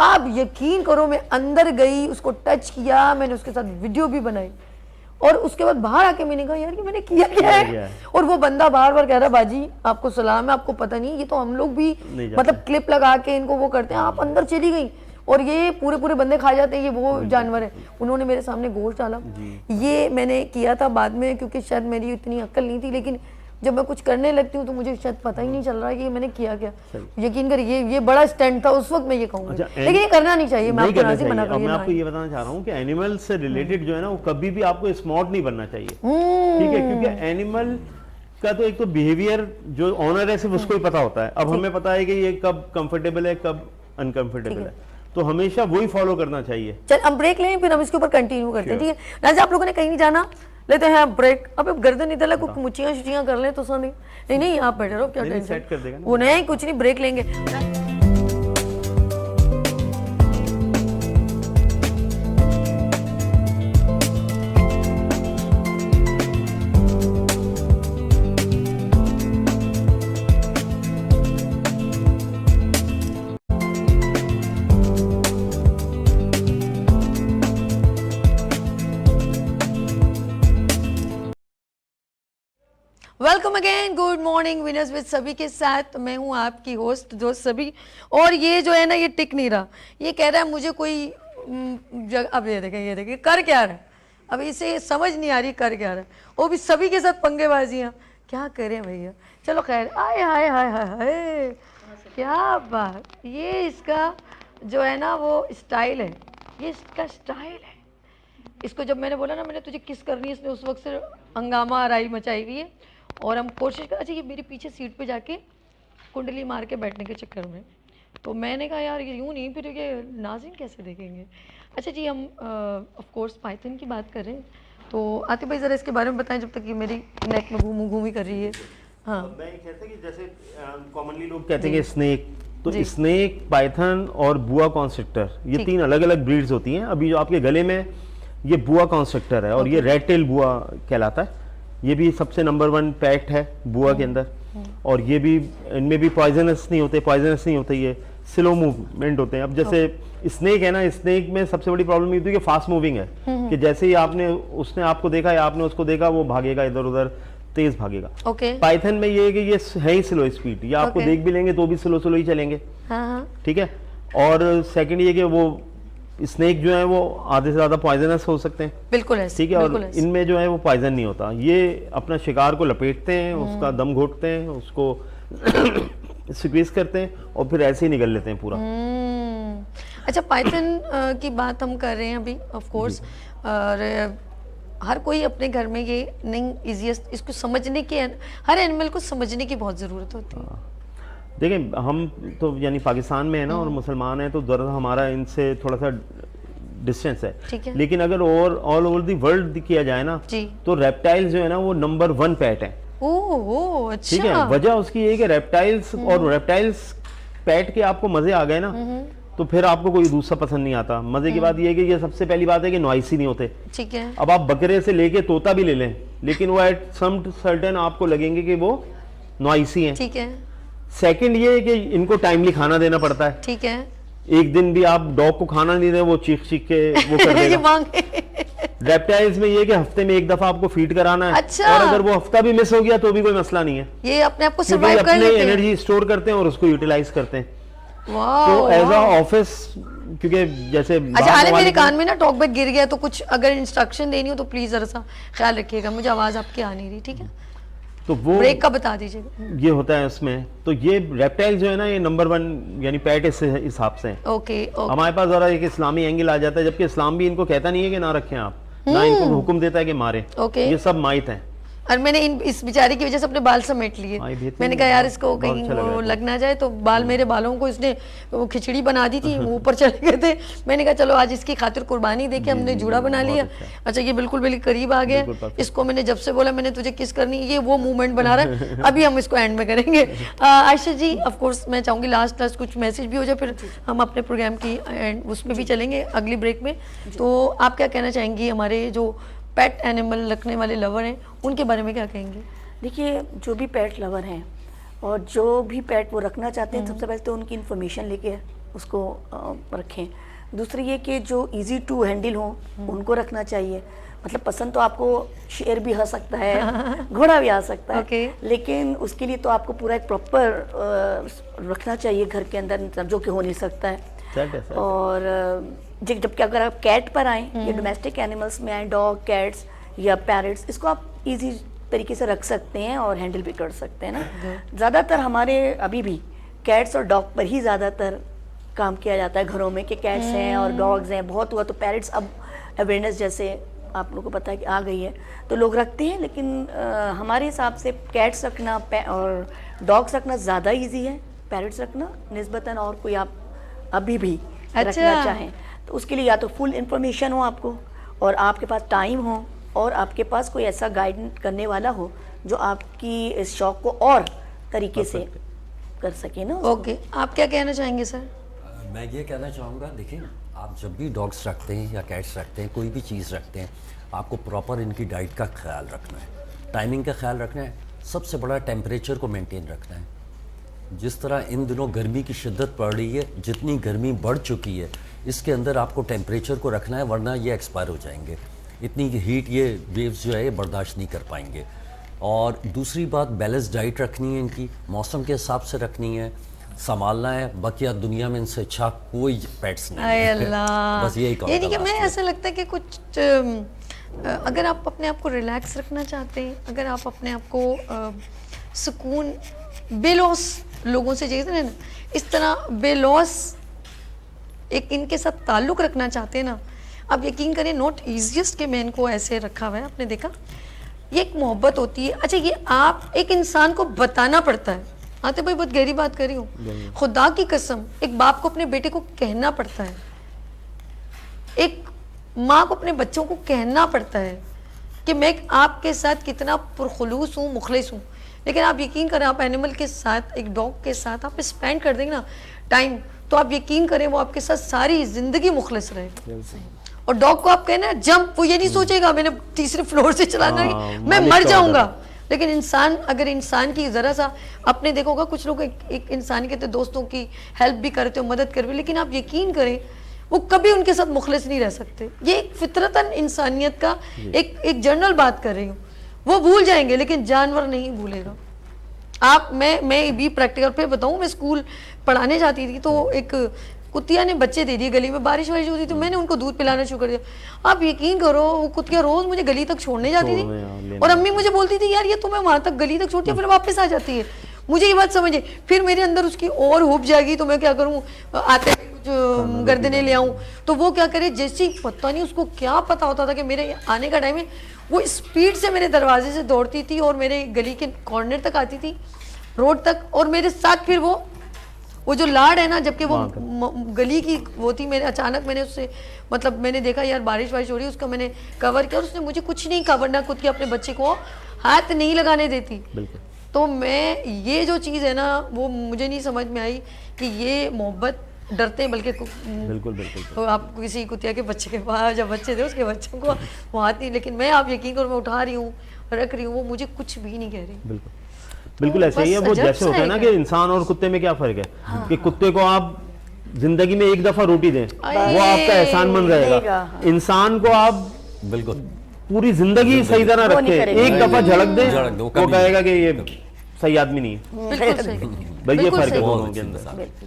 आप यकीन करो, मैं अंदर गई, उसको टच किया, मैंने उसके साथ वीडियो भी बनाई, और उसके बाद बाहर आके मैंने कहा यार ये मैंने किया क्या है। और वो बंदा बार बार कह रहा बाजी आपको सलाम है, आपको पता नहीं, ये तो हम लोग भी मतलब क्लिप लगा के इनको वो करते हैं, आप अंदर चली गई और ये पूरे पूरे बंदे खा जाते हैं, ये वो जानवर है। उन्होंने मेरे सामने गोश्त डाला, ये मैंने किया था बाद में, क्योंकि शायद मेरी इतनी अक्ल नहीं थी, लेकिन जब मैं कुछ करने लगती हूँ तो मुझे शायद पता ही नहीं चल रहा है कि मैंने किया क्या। यकीन करिए ये बड़ा स्टंट था उस वक्त, मैं ये कहूँगी। लेकिन ये करना नहीं चाहिए, मैं आपको नाज़ी मना मैं आपको ये बताना चाह रहा हूँ कि एनिमल से रिलेटेड जो है ना, वो कभी भी आपको स्मार्ट नहीं बनना चाहिए, ठीक है, क्योंकि एनिमल का तो एक तो बिहेवियर जो ऑनर है सिर्फ उसको ही पता होता है। अब हमें पता है कि ये कब कंफर्टेबल है, कब अनकंफर्टेबल है, तो हमेशा वही फॉलो करना चाहिए। चल हम ब्रेक लें, फिर हम इसके ऊपर कंटिन्यू करते हैं, ठीक है नाज़ी? आप लोगों ने कहीं नहीं जाना, लेते हैं ब्रेक। अब गर्दन इधर है, कुछ मुचियाँ शुचियाँ कर लें तो सही। नहीं आप बैठे रहो, क्या टेंशन, सेट कर देगा ना। वो नहीं, कुछ नहीं, ब्रेक लेंगे। Welcome again, good morning winners with सभी के साथ मैं हूँ आपकी होस्ट दोस्त सभी। और ये जो है ना, ये टिक नहीं रहा, ये कह रहा है मुझे कोई अब ये देखें कर क्या रहा है, अब इसे समझ नहीं आ रही कर क्या रहा है, वो भी सभी के साथ पंगेबाजियाँ, क्या करें भैया। चलो खैर, आए हाय हाय हाय हाय, क्या बात, ये इसका जो है ना वो स्टाइल है, ये इसका स्टाइल है। इसको जब मैंने बोला ना मैंने तुझे किस करनी है, इसने उस वक्त से हंगामा आराई मचाई हुई है। और हम कोशिश कर, अच्छा ये मेरे पीछे सीट पे जाके कुंडली मार के बैठने के चक्कर में, तो मैंने कहा यार ये यूँ नहीं, फिर ये नाज़रीन कैसे देखेंगे। अच्छा जी, हम ऑफ कोर्स पाइथन की बात करें तो आतिफ भाई ज़रा इसके बारे में बताएं, जब तक ये मेरी नेक में घूमी कर रही है। हाँ, मैं ये कहता कि जैसे कॉमनली लोग कहते हैं कि स्नेक, तो स्नेक, पाइथन और बुआ कॉन्स्ट्रक्टर, ये 3 अलग अलग ब्रीड्स होती हैं। अभी जो आपके गले में ये बुआ कॉन्स्ट्रक्टर है और ये रेड टेल बुआ कहलाता है। ये भी सबसे नंबर 1 पेट है बुआ के अंदर, और ये भी, इनमें भी पॉइजनस नहीं होते, ये स्लो मूवमेंट होते हैं। अब जैसे स्नेक है ना, स्नेक में सबसे बड़ी प्रॉब्लम ये होती है कि फास्ट मूविंग है, कि जैसे ही उसने आपको देखा या आपने उसको देखा, वो भागेगा इधर उधर, तेज भागेगा। पाइथन में ये है कि ये है ही स्लो स्पीड, या आपको देख भी लेंगे तो भी स्लो ही चलेंगे। ठीक है। और सेकंड ये कि वो स्नेक जो है वो आधे से ज्यादा पॉइजनस हो सकते हैं। बिल्कुल है, ठीक है। और इनमें जो है वो पॉइजन नहीं होता, ये अपना शिकार को लपेटते हैं, उसका दम घोटते हैं, उसको स्क्वीज करते हैं और फिर ऐसे ही निगल लेते हैं पूरा। अच्छा, पाइथन की बात हम कर रहे हैं अभी ऑफ कोर्स, और हर कोई अपने घर में ये नहीं इजीएस्ट, इसको समझने की, हर एनिमल को समझने की बहुत ज़रूरत होती है। देखिए, हम तो यानी पाकिस्तान में है ना और मुसलमान है, तो ज़रा हमारा इनसे थोड़ा सा डिस्टेंस है। लेकिन अगर ऑल ओवर दी वर्ल्ड किया जाए ना, तो रेप्टाइल्स जो है ना वो नंबर 1 पेट है। ओह अच्छा। ठीक है। वजह उसकी ये कि रेप्टाइल्स, और रेप्टाइल्स पेट के आपको मजे आ गए ना, तो फिर आपको कोई दूसरा पसंद नहीं आता। मजे की बात ये है कि ये सबसे पहली बात है कि नॉइसी नहीं होते। ठीक है। अब आप बकरे से लेके तोता भी ले लें, लेकिन वो एट सम सर्टेन आपको लगेंगे कि वो नॉइसी हैं। ठीक है। सेकंड ये है कि इनको टाइमली खाना देना पड़ता है। ठीक है। एक दिन भी आप डॉग को खाना नहीं दे, वो चीख के वो कर देगा। रेप्टाइल्स में ये कि हफ्ते में 1 दफा आपको फीड कराना है। अच्छा। और अगर वो हफ्ता भी मिस हो गया तो भी कोई मसला नहीं है, ये अपने आप को सर्वाइव कर लेते हैं, एनर्जी स्टोर करते हैं और उसको यूटिलाइज करते हैं। तो एज अ ऑफिस, क्योंकि जैसे अच्छा आले मेरे कान में ना टॉक बैक गिर गया, तो कुछ अगर इंस्ट्रक्शन देनी हो तो प्लीज जरा सा ख्याल रखिएगा, मुझे आवाज आपकी आ नहीं रही। ठीक है, तो वो ब्रेक का बता दीजिएगा। ये होता है उसमें। तो ये रेप्टाइल जो है ना, ये नंबर 1 यानी पेट इस हिसाब से है। ओके। हमारे पास जरा एक इस्लामी एंगल आ जाता है, जबकि इस्लाम भी इनको कहता नहीं है कि ना रखें आप, ना इनको हुक्म देता है कि मारे। ये सब माइत हैं। और मैंने इस बेचारे की वजह से अपने बाल समेट लिए। मैंने कहा यार इसको कहीं वो लग ना जाए, तो बाल, मेरे बालों को इसने वो खिचड़ी बना दी थी, ऊपर चले गए थे। मैंने कहा चलो आज इसकी खातिर कुर्बानी देके हमने जूड़ा बना लिया। अच्छा, ये बिल्कुल बिल्कुल करीब आ गया। इसको मैंने जब से बोला मैंने तुझे किस करनी, ये वो मूवमेंट बना रहा है। अभी हम इसको एंड में करेंगे। आयशा जी, ऑफ कोर्स मैं चाहूंगी लास्ट कुछ मैसेज भी हो जाए, फिर हम अपने प्रोग्राम की एंड उसमें भी चलेंगे अगली ब्रेक में। तो आप क्या कहना चाहेंगी, हमारे जो पेट एनिमल रखने वाले लवर हैं उनके बारे में क्या कहेंगे? देखिए, जो भी पेट लवर हैं और जो भी पेट वो रखना चाहते हैं, सबसे पहले तो उनकी इन्फॉर्मेशन लेके उसको रखें। दूसरी ये कि जो इजी टू हैंडल हो उनको रखना चाहिए। मतलब पसंद तो आपको शेर भी आ सकता है, घोड़ा भी आ सकता है, लेकिन उसके लिए तो आपको पूरा एक प्रॉपर रखना चाहिए घर के अंदर, जो कि हो नहीं सकता है। और जबकि अगर आप कैट पर आए या डोमेस्टिक एनिमल्स में आए, डॉग, कैट्स या पैरट्स, इसको आप इजी तरीके से रख सकते हैं और हैंडल भी कर सकते हैं ना। ज़्यादातर हमारे अभी भी कैट्स और डॉग पर ही ज़्यादातर काम किया जाता है घरों में, कि कैट्स हैं और डॉग्स हैं। बहुत हुआ तो पैरट्स अब अवेयरनेस जैसे आप लोगों को पता है कि आ गई है, तो लोग रखते हैं। लेकिन हमारे हिसाब से कैट्स रखना और डॉग्स रखना ज़्यादा ईजी है, पैरट्स रखना निस्बतन, और कोई आप अभी भी रखना चाहें तो उसके लिए या तो फुल इंफॉर्मेशन हो आपको, और आपके पास टाइम हो, और आपके पास कोई ऐसा गाइड करने वाला हो जो आपकी इस शौक को और तरीके से कर सके ना। ओके, आप क्या कहना चाहेंगे सर? मैं ये कहना चाहूँगा, देखिए आप जब भी डॉग्स रखते हैं या कैट्स रखते हैं, कोई भी चीज़ रखते हैं, आपको प्रॉपर इनकी डाइट का ख्याल रखना है, टाइमिंग का ख्याल रखना है, सबसे बड़ा टेम्परेचर को मेंटेन रखना है। जिस तरह इन दिनों गर्मी की शिद्दत पड़ रही है, जितनी गर्मी बढ़ चुकी है, इसके अंदर आपको टेम्परेचर को रखना है, वरना ये एक्सपायर हो जाएंगे। इतनी हीट ये वेव्स जो है ये बर्दाश्त नहीं कर पाएंगे। और दूसरी बात बैलेंस डाइट रखनी है, इनकी मौसम के हिसाब से रखनी है, संभालना है। बाकी यार दुनिया में इनसे अच्छा कोई पेट्स नहीं आय है। अल्लाह। बस यही कहूँगा यानी कि मैं last में। ऐसा लगता है कि कुछ अगर आप अपने आप को रिलैक्स रखना चाहते हैं, अगर आप अपने आप को सुकून बेलौस लोगों से जैसे ना इस तरह बेलौस एक इनके साथ ताल्लुक़ रखना चाहते हैं ना, आप यकीन करें नॉट ईजिएस्ट कि मैं इनको ऐसे रखा हुआ है। आपने देखा ये एक मोहब्बत होती है। अच्छा ये आप एक इंसान को बताना पड़ता है। आते भाई बहुत गहरी बात कर रही हूँ, खुदा की कसम एक बाप को अपने बेटे को कहना पड़ता है, एक माँ को अपने बच्चों को कहना पड़ता है कि मैं आपके साथ कितना पुरखुलूस हूँ, मुखलिस हूँ। लेकिन आप यकीन करें आप एनिमल के साथ, एक डॉग के साथ आप स्पेंड कर देंगे ना टाइम, तो आप यकीन करें वो आपके साथ सारी जिंदगी मुखलिस रहेगा। और डॉग को आप कहना जंप, वो ये नहीं सोचेगा मैंने तीसरे फ्लोर से चलाना है, मैं मर जाऊंगा। लेकिन इंसान अगर इंसान की ज़रा सा आपने देखा होगा कुछ लोग एक इंसान के तो दोस्तों की हेल्प भी करते हो, मदद करते हो, लेकिन आप यकीन करें वो कभी उनके साथ मुखलिस नहीं रह सकते। ये एक फितरतन इंसानियत का एक जनरल बात कर रही हूँ। वो भूल जाएंगे लेकिन जानवर नहीं भूलेगा। आप मैं भी प्रैक्टिकल पे बताऊँ, मैं स्कूल पढ़ाने जाती थी तो एक कुतिया ने बच्चे दे दिए गली में, बारिश वारिश होती तो मैंने उनको दूध पिलाना शुरू कर दिया। आप यकीन करो वो कुतिया रोज मुझे गली तक छोड़ने जाती थी और अम्मी मुझे बोलती थी यार ये तुम्हें वहां तक गली तक छोड़ती है फिर वापस आ जाती है। मुझे ये बात समझे, फिर मेरे अंदर उसकी और हुब जाएगी तो मैं क्या करूँ, आते कुछ गर्दने ले आऊँ तो वो क्या करे, जैसी पता नहीं उसको क्या पता होता था कि मेरे आने का टाइम है, वो स्पीड से मेरे दरवाजे से दौड़ती थी और मेरे गली के कॉर्नर तक आती थी, रोड तक, और मेरे साथ फिर वो जो लाड है ना, जबकि वो गली की वो थी, मेरे अचानक मैंने उससे मतलब मैंने देखा यार बारिश वारिश हो रही है, उसका मैंने कवर किया और उसने मुझे कुछ नहीं कवर ना खुद के अपने बच्चे को हाथ नहीं लगाने देती। तो मैं ये जो चीज़ है ना वो मुझे नहीं समझ में आई कि ये मोहब्बत डरते हैं, बल्कि बिल्कुल तो आप किसी कुतिया के बच्चे के पास जब बच्चे थे उसके बच्चों को वो हाथ नहीं, लेकिन मैं आप यकीन करो मैं उठा रही हूँ रख रही हूँ, वो मुझे कुछ भी नहीं कह रही। बिल्कुल ऐसा ही है। वो जैसे होता है ना कि इंसान और कुत्ते में क्या फर्क है, कि कुत्ते को आप जिंदगी में एक दफा रोटी दें वो आपका एहसानमंद रहेगा, इंसान को आप बिल्कुल पूरी जिंदगी सही तरह रखे, एक दफा झड़क दें वो कहेगा कि ये सही आदमी नहीं है। भाई ये फर्क है दोनों के अंदर।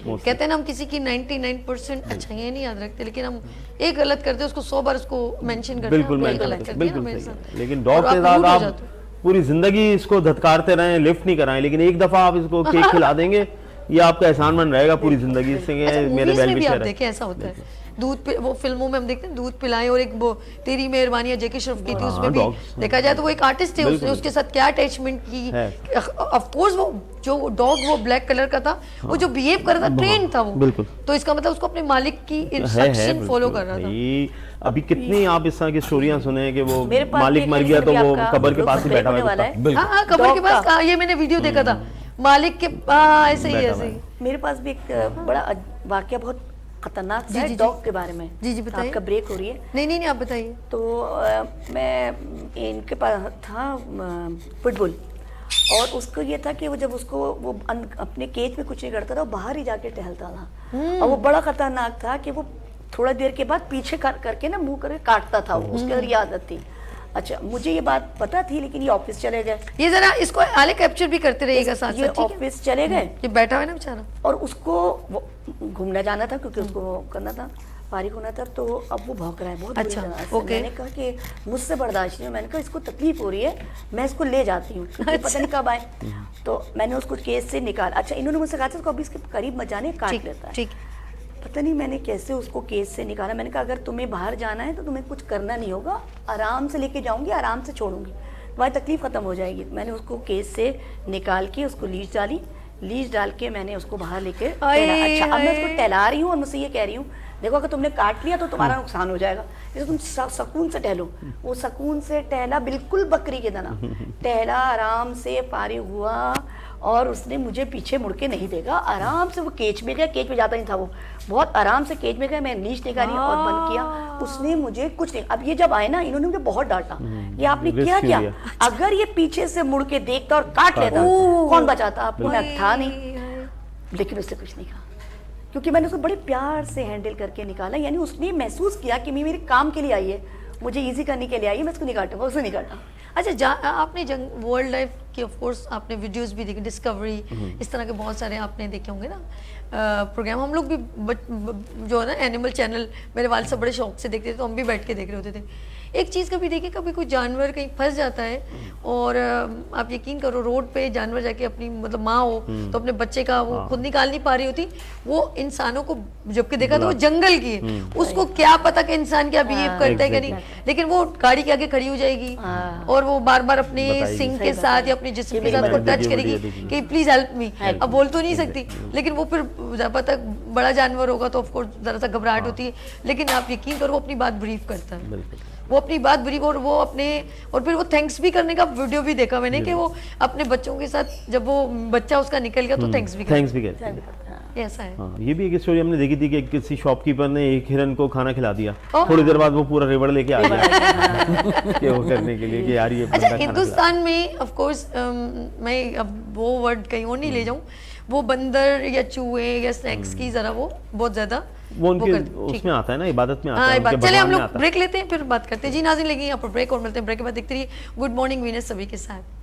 कहते हैं ना हम किसी की 99% अच्छाइयाँ नहीं याद रखते, लेकिन हम एक गलत करते हैं उसको 100 बार उसको मेंशन करते हैं। बिल्कुल सही। लेकिन डॉग के साथ आप पूरी जिंदगी इसको धत्कारते रहें, लिफ्ट नहीं कराएं, लेकिन एक दफा आप इसको केक खिला देंगे ये आपका एहसानमंद रहेगा पूरी जिंदगी। इससे मेरे वेल विशर है। ऐसा होता है दूध वो फिल्मों में हम देखते हैं दूध पिलाएं, और एक वो तेरी मेहरबानी जेके श्रॉफ की थी उसमें भी देखा जाए तो वो एक आर्टिस्ट थे, उसने उसके साथ क्या अटैचमेंट की। ऑफ कोर्स वो जो डॉग वो ब्लैक कलर का था, वो जो बिहेव कर रहा था ट्रेन था वो, तो इसका मतलब उसको अपने मालिक की इंस्ट्रक्शन फॉलो कर रहा था। अभी कितनी आप इस तरह की स्टोरियां सुने कि वो मालिक मर गया तो वो कब्र के पास ही बैठा हुआ था। हाँ कब्र के पास, ये मैंने वीडियो देखा था मालिक के ऐसे ही। मेरे पास भी एक बड़ा वाकया बहुत खतरनाक है डॉग के बारे में। जी बताइए। आपका ब्रेक हो रही है? नहीं आप बताइए। तो मैं इनके पास था पिटबुल, और उसको ये था कि वो जब उसको वो अपने केज में कुछ नहीं करता था, वो बाहर ही जाके टहलता था, और वो बड़ा खतरनाक था कि वो थोड़ा देर के बाद पीछे करके ना मुंह करके काटता था, उसके अंदर ये आदत थी। अच्छा मुझे ये बात पता थी, लेकिन ये ऑफिस चले गए। ये जरा इसको आले कैप्चर भी करते रहिएगा साथ साथ। ये ऑफिस चले गए, ये बैठा हुआ है ना बेचारा, और उसको घूमने जाना था क्योंकि उसको करना था, फारिग होना था। तो अब वो भौंक रहा है बहुत बुरी तरह से। मैंने कहा कि मुझसे बर्दाश्त नहीं, मैंने कहा इसको तकलीफ हो रही है, मैं इसको ले जाती हूँ, पता नहीं कब आए। तो मैंने उसको केस से निकाला। अच्छा इन्होंने मुझसे कहा था इसको अभी इसके करीब मत जाने, काट लेता है। पता नहीं मैंने कैसे उसको केस से निकाला। मैंने कहा अगर तुम्हें बाहर जाना है तो तुम्हें कुछ करना नहीं होगा, आराम से लेके जाऊंगी, आराम से छोड़ूंगी, तुम्हारी तकलीफ खत्म हो जाएगी। मैंने उसको केस से निकाल के उसको लीज डाली, लीज डाल के मैंने उसको बाहर लेके अच्छा अब मैं उसको टहला रही हूँ और मुझसे ये कह रही हूँ देखो अगर तुमने काट लिया तो तुम्हारा नुकसान हो जाएगा, इसलिए तुम सुकून से टहलो। वो सुकून से टहला, बिल्कुल बकरी के तरह टहला, आराम से फारिग हुआ, और उसने मुझे पीछे मुड़ के नहीं देखा, आराम से वो केज में गया, केज में जाता नहीं था वो, बहुत आराम से केज में गया। मैं लीज निकाली और बंद किया, उसने मुझे कुछ नहीं। अब ये जब आए ना इन्होंने मुझे बहुत डांटा, ये आपने क्या अगर ये पीछे से मुड़ के देखता और काट लेता कौन बचाता, आपको था नहीं। लेकिन उसने कुछ नहीं कहा क्योंकि मैंने उसको बड़े प्यार से हैंडल करके निकाला, यानी उसने महसूस किया कि मेरे काम के लिए आई है, मुझे इजी करने के लिए आई है, मैं इसको नहीं काटूंगा, उसने नहीं काटा। अच्छा आपने वर्ल्ड लाइफ की ऑफ कोर्स आपने वीडियोस भी देखे, डिस्कवरी इस तरह के बहुत सारे आपने देखे होंगे ना प्रोग्राम। हम लोग भी जो है ना एनिमल चैनल मेरे वाल सब बड़े शौक से देखते थे, तो हम भी बैठ के देख रहे होते थे। एक चीज़ कभी देखिए, कभी कोई जानवर कहीं फंस जाता है और आप यकीन करो रोड पे जानवर जाके अपनी मतलब माँ हो तो अपने बच्चे का वो खुद निकाल नहीं पा रही होती, वो इंसानों को जबकि देखा तो वो जंगल की है, उसको क्या पता कि इंसान क्या बिहेव करता है कि नहीं, लेकिन वो गाड़ी के आगे खड़ी हो जाएगी और वो बार बार अपने सिंग के साथ या अपने जिस्म के साथ को टच करेगी कि प्लीज हेल्प मी। अब बोल तो नहीं सकती, लेकिन वो फिर जब तक बड़ा जानवर होगा तो ऑफकोर्स जरा सा घबराहट होती है, लेकिन आप यकीन करो वो अपनी बात ब्रीफ करता है, वो अपनी बात ब्रीफ और वो अपने और फिर वो थैंक्स भी करने का वीडियो भी देखा मैंने कि वो अपने बच्चों के साथ जब वो बच्चा उसका निकल गया तो थैंक्स भी करते हैं। ऐसा है। हाँ, ये भी एक स्टोरी हमने देखी थी कि किसी शॉपकीपर ने एक हिरन को खाना खिला दिया, थोड़ी देर बाद वो पूरा रिवर लेके आ गया कि वो करने के लिए कि यार ये अच्छा हिंदुस्तान में ऑफ कोर्स मैं अब वो वर्ड कहीं और नहीं ले जाऊं, वो बंदर या चूहे या स्नैक्स की जरा वो बहुत ज्यादा वो उनके उसमें आता है ना, इबादत में आता है। चलिए हम लोग ब्रेक लेते हैं फिर बात करते हैं। जी नाज़रीन लेंगे यहाँ पर ब्रेक और मिलते हैं ब्रेक के बाद। देखते रहिए गुड मॉर्निंग वीनस सभी के साथ।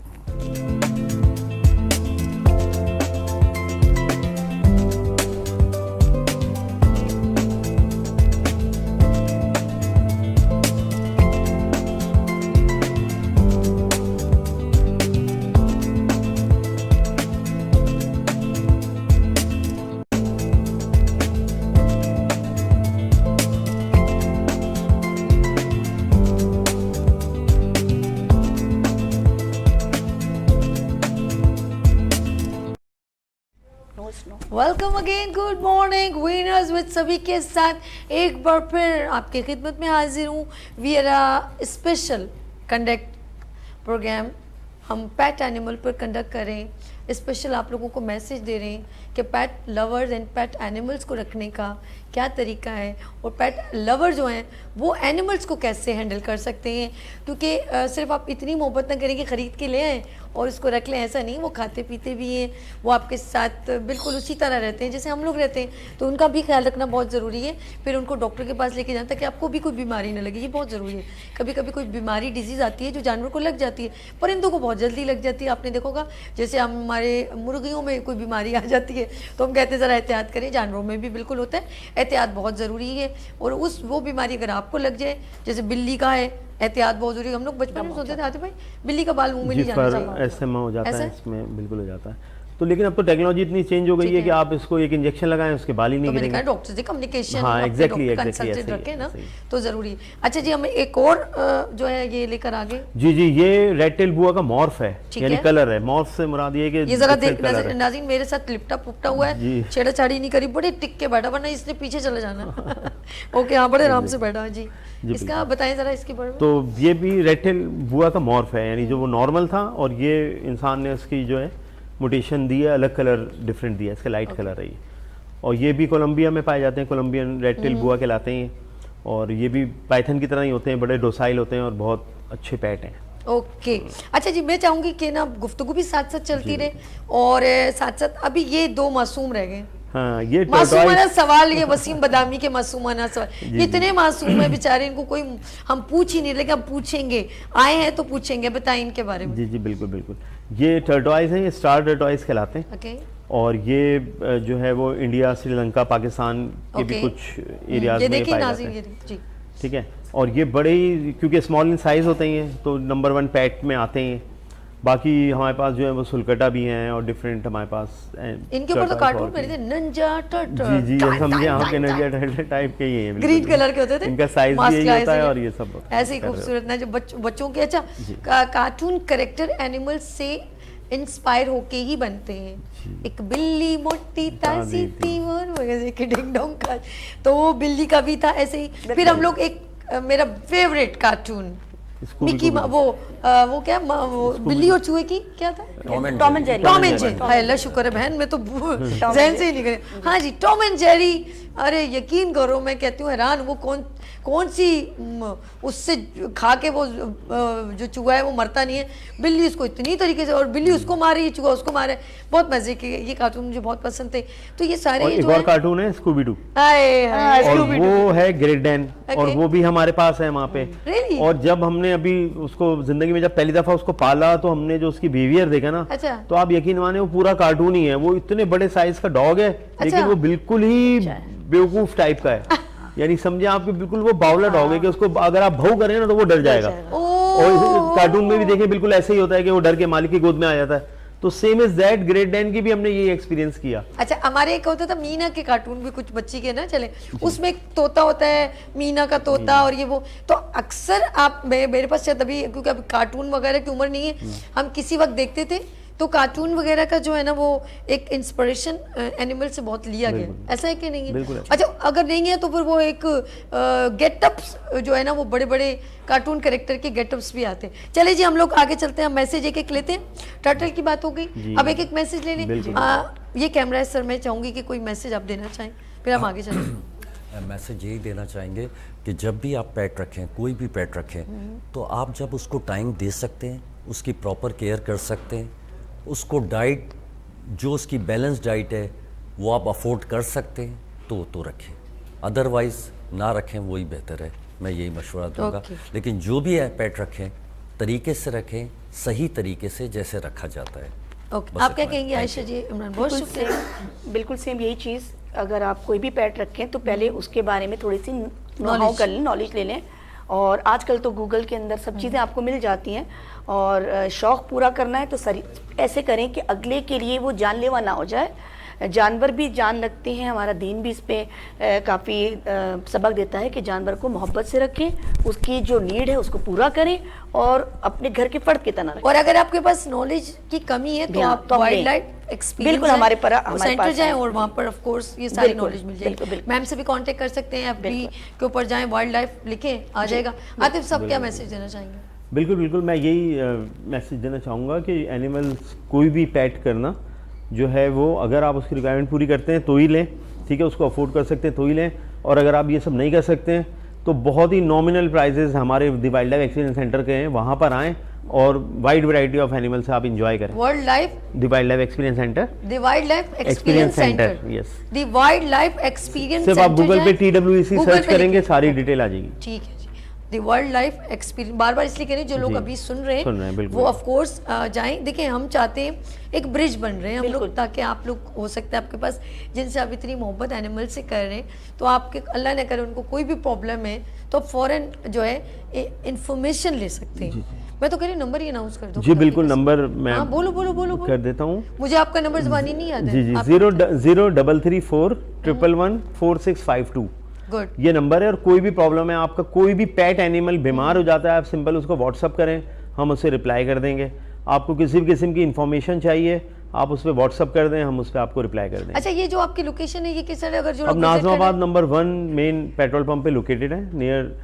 Welcome again, good morning winners with सभी के साथ एक बार फिर आपकी खिदमत में हाजिर हूँ। We are a special conduct programme हम पेट एनिमल पर कंडक्ट करें, स्पेशल आप लोगों को मैसेज दे रहे हैं कि pet lovers and pet animals को रखने का क्या तरीका है और पेट लवर जो हैं वो एनिमल्स को कैसे हैंडल कर सकते हैं, क्योंकि सिर्फ आप इतनी मोहब्बत ना करें कि ख़रीद के ले आएँ और इसको रख लें, ऐसा नहीं। वो खाते पीते भी हैं, वो आपके साथ बिल्कुल उसी तरह रहते हैं जैसे हम लोग रहते हैं, तो उनका भी ख्याल रखना बहुत ज़रूरी है। फिर उनको डॉक्टर के पास लेके जाना ताकि आपको भी कोई बीमारी ना लगे, ये बहुत ज़रूरी है। कभी कभी कोई बीमारी डिजीज़ आती है जो जानवर को लग जाती है, परिंदों को बहुत जल्दी लग जाती है। आपने देखा होगा जैसे हमारे मुर्गियों में कोई बीमारी आ जाती है तो हम कहते हैं ज़रा एहतियात करें, जानवरों में भी बिल्कुल होता है, एहतियात बहुत ज़रूरी है। और वो बीमारी अगर आपको लग जाए, जैसे बिल्ली का है, एहतियात बहुत जरूरी है। हम लोग बचपन में सोचते थे आते भाई बिल्ली का बाल मुंह में नहीं जाना चाहिए, ऐसे हो जाता है, इसमें बिल्कुल हो जाता है। तो लेकिन अब तो टेक्नोलॉजी इतनी चेंज हो गई है कि आप इसको एक इंजेक्शन लगाएं उसके बाल ही नहीं गिरेंगे। डॉक्टर से कम्युनिकेशन, हाँ, एग्जैक्टली कंसल्टेंट रखें ना, तो जरूरी है। अच्छा जी, हम एक और जो है ये लेकर आगे। जी जी, ये रेड टेल बुआ का मॉर्फ है, यानी कलर है। मॉर्फ से मुराद ये कि ये जरा देख नाज़रीन मेरे साथ लिपटा पुपटा हुआ है, छेड़ाछाड़ी नहीं करी, बड़े टिक के बैठा, वरना इसने पीछे चले जाना। ओके, हाँ बड़े आराम से बैठा जी। इसका बताएं जरा इसके बारे में। तो ये भी रेड टेल बुआ का मॉर्फ है, यानी जो वो नॉर्मल था और ये इंसान ने उसकी जो है मोटेशन दी है, अलग कलर डिफरेंट दिया है, इसका लाइट कलर है ये। और ये भी कोलंबिया में पाए जाते हैं, कोलंबियन रेड टेल बुआ कहलाते हैं। और ये भी पाइथन की तरह ही होते हैं, बड़े डोसाइल होते हैं और बहुत अच्छे पेट हैं। ओके अच्छा जी, मैं चाहूँगी कि ना गुफ्तगू भी साथ साथ चलती रहे और साथ साथ अभी ये दो मासूम रह गए। हाँ, ये मासूमाना सवाल, ये वसीम बदामी के मासूमाना सवाल, इतने मासूम है बेचारे, इनको कोई हम पूछ ही नहीं, लेकिन हम पूछेंगे, आए हैं तो पूछेंगे। बताएं इनके बारे में। जी जी बिल्कुल बिल्कुल, ये टर्टोइज हैं, ये स्टार टर्टोइज कहलाते हैं। ओके। और ये जो है वो इंडिया, श्रीलंका, पाकिस्तान के भी कुछ एरियाज में पाए जाते हैं। ठीक है, और ये बड़े ही क्योंकि स्मॉल इन साइज होते हैं तो नंबर 1 पेट में आते हैं। बाकी हमारे पास जो है वो सुलकटा भी हैं और डिफरेंट हमारे पास इनके ऊपर तो कार्टून बने थे, नंजा टर्टल। जी जी, ये समझे आप के नंजा टर्टल टाइप के ही हैं, ग्रीन कलर के होते थे, इनका साइज भी यही होता है और ये सब ऐसे ही खूबसूरत ना जो बच्चों के। अच्छा, कार्टून कैरेक्टर एनिमल से इंस्पायर होके ही बनते हैं। एक बिल्ली मोटी ताजी थी और डिंग डोंग का, तो वो बिल्ली का भी था ऐसे ही। फिर हम लोग एक मेरा फेवरेट कार्टून मिकी, वो क्या वो बिल्ली और चूहे की क्या था, टॉम एंड जेरी। अल्लाह शुक्र है बहन, मैं तो जहन से ही नहीं गए। हाँ जी, टॉम एंड जेरी। अरे यकीन करो, मैं कहती हूँ हैरान, वो कौन कौन सी उससे खा के वो जो चूहा है वो मरता नहीं है, बिल्ली उसको इतनी तरीके से, और बिल्ली उसको मार रही है, चूहा उसको मारे, बहुत मजे के ये कार्टून मुझे बहुत पसंद थे। तो ये सारे और एक जो और है कार्टून है स्कूबी डू, हाय और वो है ग्रेट डैन, और Okay. वो भी हमारे पास है वहाँ पे। Really? और जब हमने अभी उसको जिंदगी में जब पहली दफा उसको पाला तो हमने जो उसकी बिहेवियर देखा ना, अच्छा। तो आप यकीन माने वो पूरा कार्टून ही है। वो इतने बड़े साइज का डॉग है, लेकिन वो बिल्कुल ही बेवकूफ टाइप का है। यानी समझे आपके बिल्कुल वो बावला डॉग है कि उसको अगर आप भाव करें ना तो वो डर जाएगा। और कार्टून में भी देखिए बिल्कुल ऐसे ही होता है कि वो डर के मालिक की गोद में आ जाता है। तो same is that great Dan की भी हमने ये एक्सपीरियंस किया। अच्छा, हमारे एक होता था मीना के कार्टून भी कुछ बच्ची के ना चले, उसमें एक तोता होता है, मीना का तोता, और ये वो। तो अक्सर आप मेरे पास शायद अभी, क्योंकि अभी कार्टून वगैरह की उम्र नहीं है, हम किसी वक्त देखते थे, तो कार्टून वगैरह का जो है ना वो एक इंस्पिरेशन एनिमल से बहुत लिया गया, ऐसा है कि नहीं है? बिल्कुल। अच्छा, अगर नहीं है तो फिर वो एक गेटअप्स जो है ना वो बड़े बड़े कार्टून कैरेक्टर के गेटअप्स भी आते हैं। चले जी हम लोग आगे चलते हैं, हम मैसेज एक एक लेते हैं। टर्टल की बात हो गई, अब एक एक मैसेज ले लें। ये कैमरा है सर, मैं चाहूंगी कि कोई मैसेज आप देना चाहें, फिर हम आगे चलें। मैसेज यही देना चाहेंगे कि जब भी आप पेट रखें, कोई भी पेट रखें, तो आप जब उसको टाइम दे सकते हैं, उसकी प्रॉपर केयर कर सकते हैं, उसको डाइट जो उसकी बैलेंस डाइट है वो आप अफोर्ड कर सकते हैं तो रखें, अदरवाइज़ ना रखें, वही बेहतर है। मैं यही मशवरा दूंगा। लेकिन जो भी है पेट रखें, तरीके से रखें, सही तरीके से जैसे रखा जाता है। ओके, आप क्या कहेंगे आयशा जी? इमरान, बहुत शुक्रिया। बिल्कुल सेम यही चीज़, अगर आप कोई भी पेट रखें तो पहले उसके बारे में थोड़ी सी नॉलेज कर लें, नॉलेज ले लें। और आजकल तो गूगल के अंदर सब चीज़ें आपको मिल जाती हैं, और शौक़ पूरा करना है तो ऐसे करें कि अगले के लिए वो जानलेवा ना हो जाए। जानवर भी जान लगते हैं, हमारा दीन भी इस पे काफ़ी सबक देता है कि जानवर को मोहब्बत से रखें, उसकी जो नीड है उसको पूरा करें, और अपने घर के फर्द की तरह रखें। और अगर आपके पास नॉलेज की कमी है तो आप वाइल्ड लाइफ एक्सपीरियंस बिल्कुल हमारे सेंटर जाएं, और वहाँ पर ऑफ कोर्स ये सारी नॉलेज मिल जाएगी। बिल्कुल। मैम से भी कांटेक्ट कर सकते हैं, एफबी के ऊपर जाएं, वाइल्ड लाइफ लिखें, आ जाएगा। आतिफ साहब क्या मैसेज देना चाहेंगे? बिल्कुल बिल्कुल, मैं यही मैसेज देना चाहूँगा कि एनिमल्स कोई भी पेट करना जो है वो, अगर आप उसकी रिक्वायरमेंट पूरी करते हैं तो ही लें, ठीक है, उसको अफोर्ड कर सकते हैं तो ही लें। और अगर आप ये सब नहीं कर सकते हैं तो बहुत ही नॉमिनल प्राइजेस हमारे the wild life experience centre के हैं, वहाँ पर आएँ और वाइड वैरायटी ऑफ एनिमल्स आप इंजॉय करें। World life the wild life experience centre, the wild life experience centre, yes, the wild life experience सिर्फ सेंटर। आप गूगल पे TWEC सर्च करेंगे, सारी डिटेल आ जाएगी। ठीक है जी, द वर्ल्ड लाइफ एक्सपीरियंस, बार बार इसलिए कह रहे हैं जो लोग अभी सुन रहे हैं बिल्कुल। वो ऑफ कोर्स जाएं। देखिए, हम चाहते हैं एक ब्रिज बन रहे हैं हम लोग, ताकि आप लोग, हो सकता है आपके पास जिनसे आप इतनी मोहब्बत एनिमल से कर रहे हैं, तो आपके अल्लाह न करे उनको कोई भी प्रॉब्लम है तो फौरन जो है इंफॉर्मेशन ले सकते हैं। मैं तो कह रही नंबर ही अनाउंस कर दो जी। बिल्कुल, नंबर मैं बोलो कर देता हूँ। मुझे आपका नंबर ज़बानी नहीं याद है। जी जी, 00334114652 गुड। ये नंबर है। और कोई भी प्रॉब्लम है, आपका कोई भी पेट एनिमल बीमार हो जाता है, आप सिंपल उसको व्हाट्सअप करें, हम उससे रिप्लाई कर देंगे। आपको किसी भी किस्म की इन्फॉर्मेशन चाहिए, आप उस पर व्हाट्सअप कर दें, हम उस पर आपको रिप्लाई कर देंगे। अच्छा, ये जो आपकी लोकेशन है ये किस जगह, अगर जो अब Nazimabad number 1 main petrol pump पे लोकेटेड है, नियर,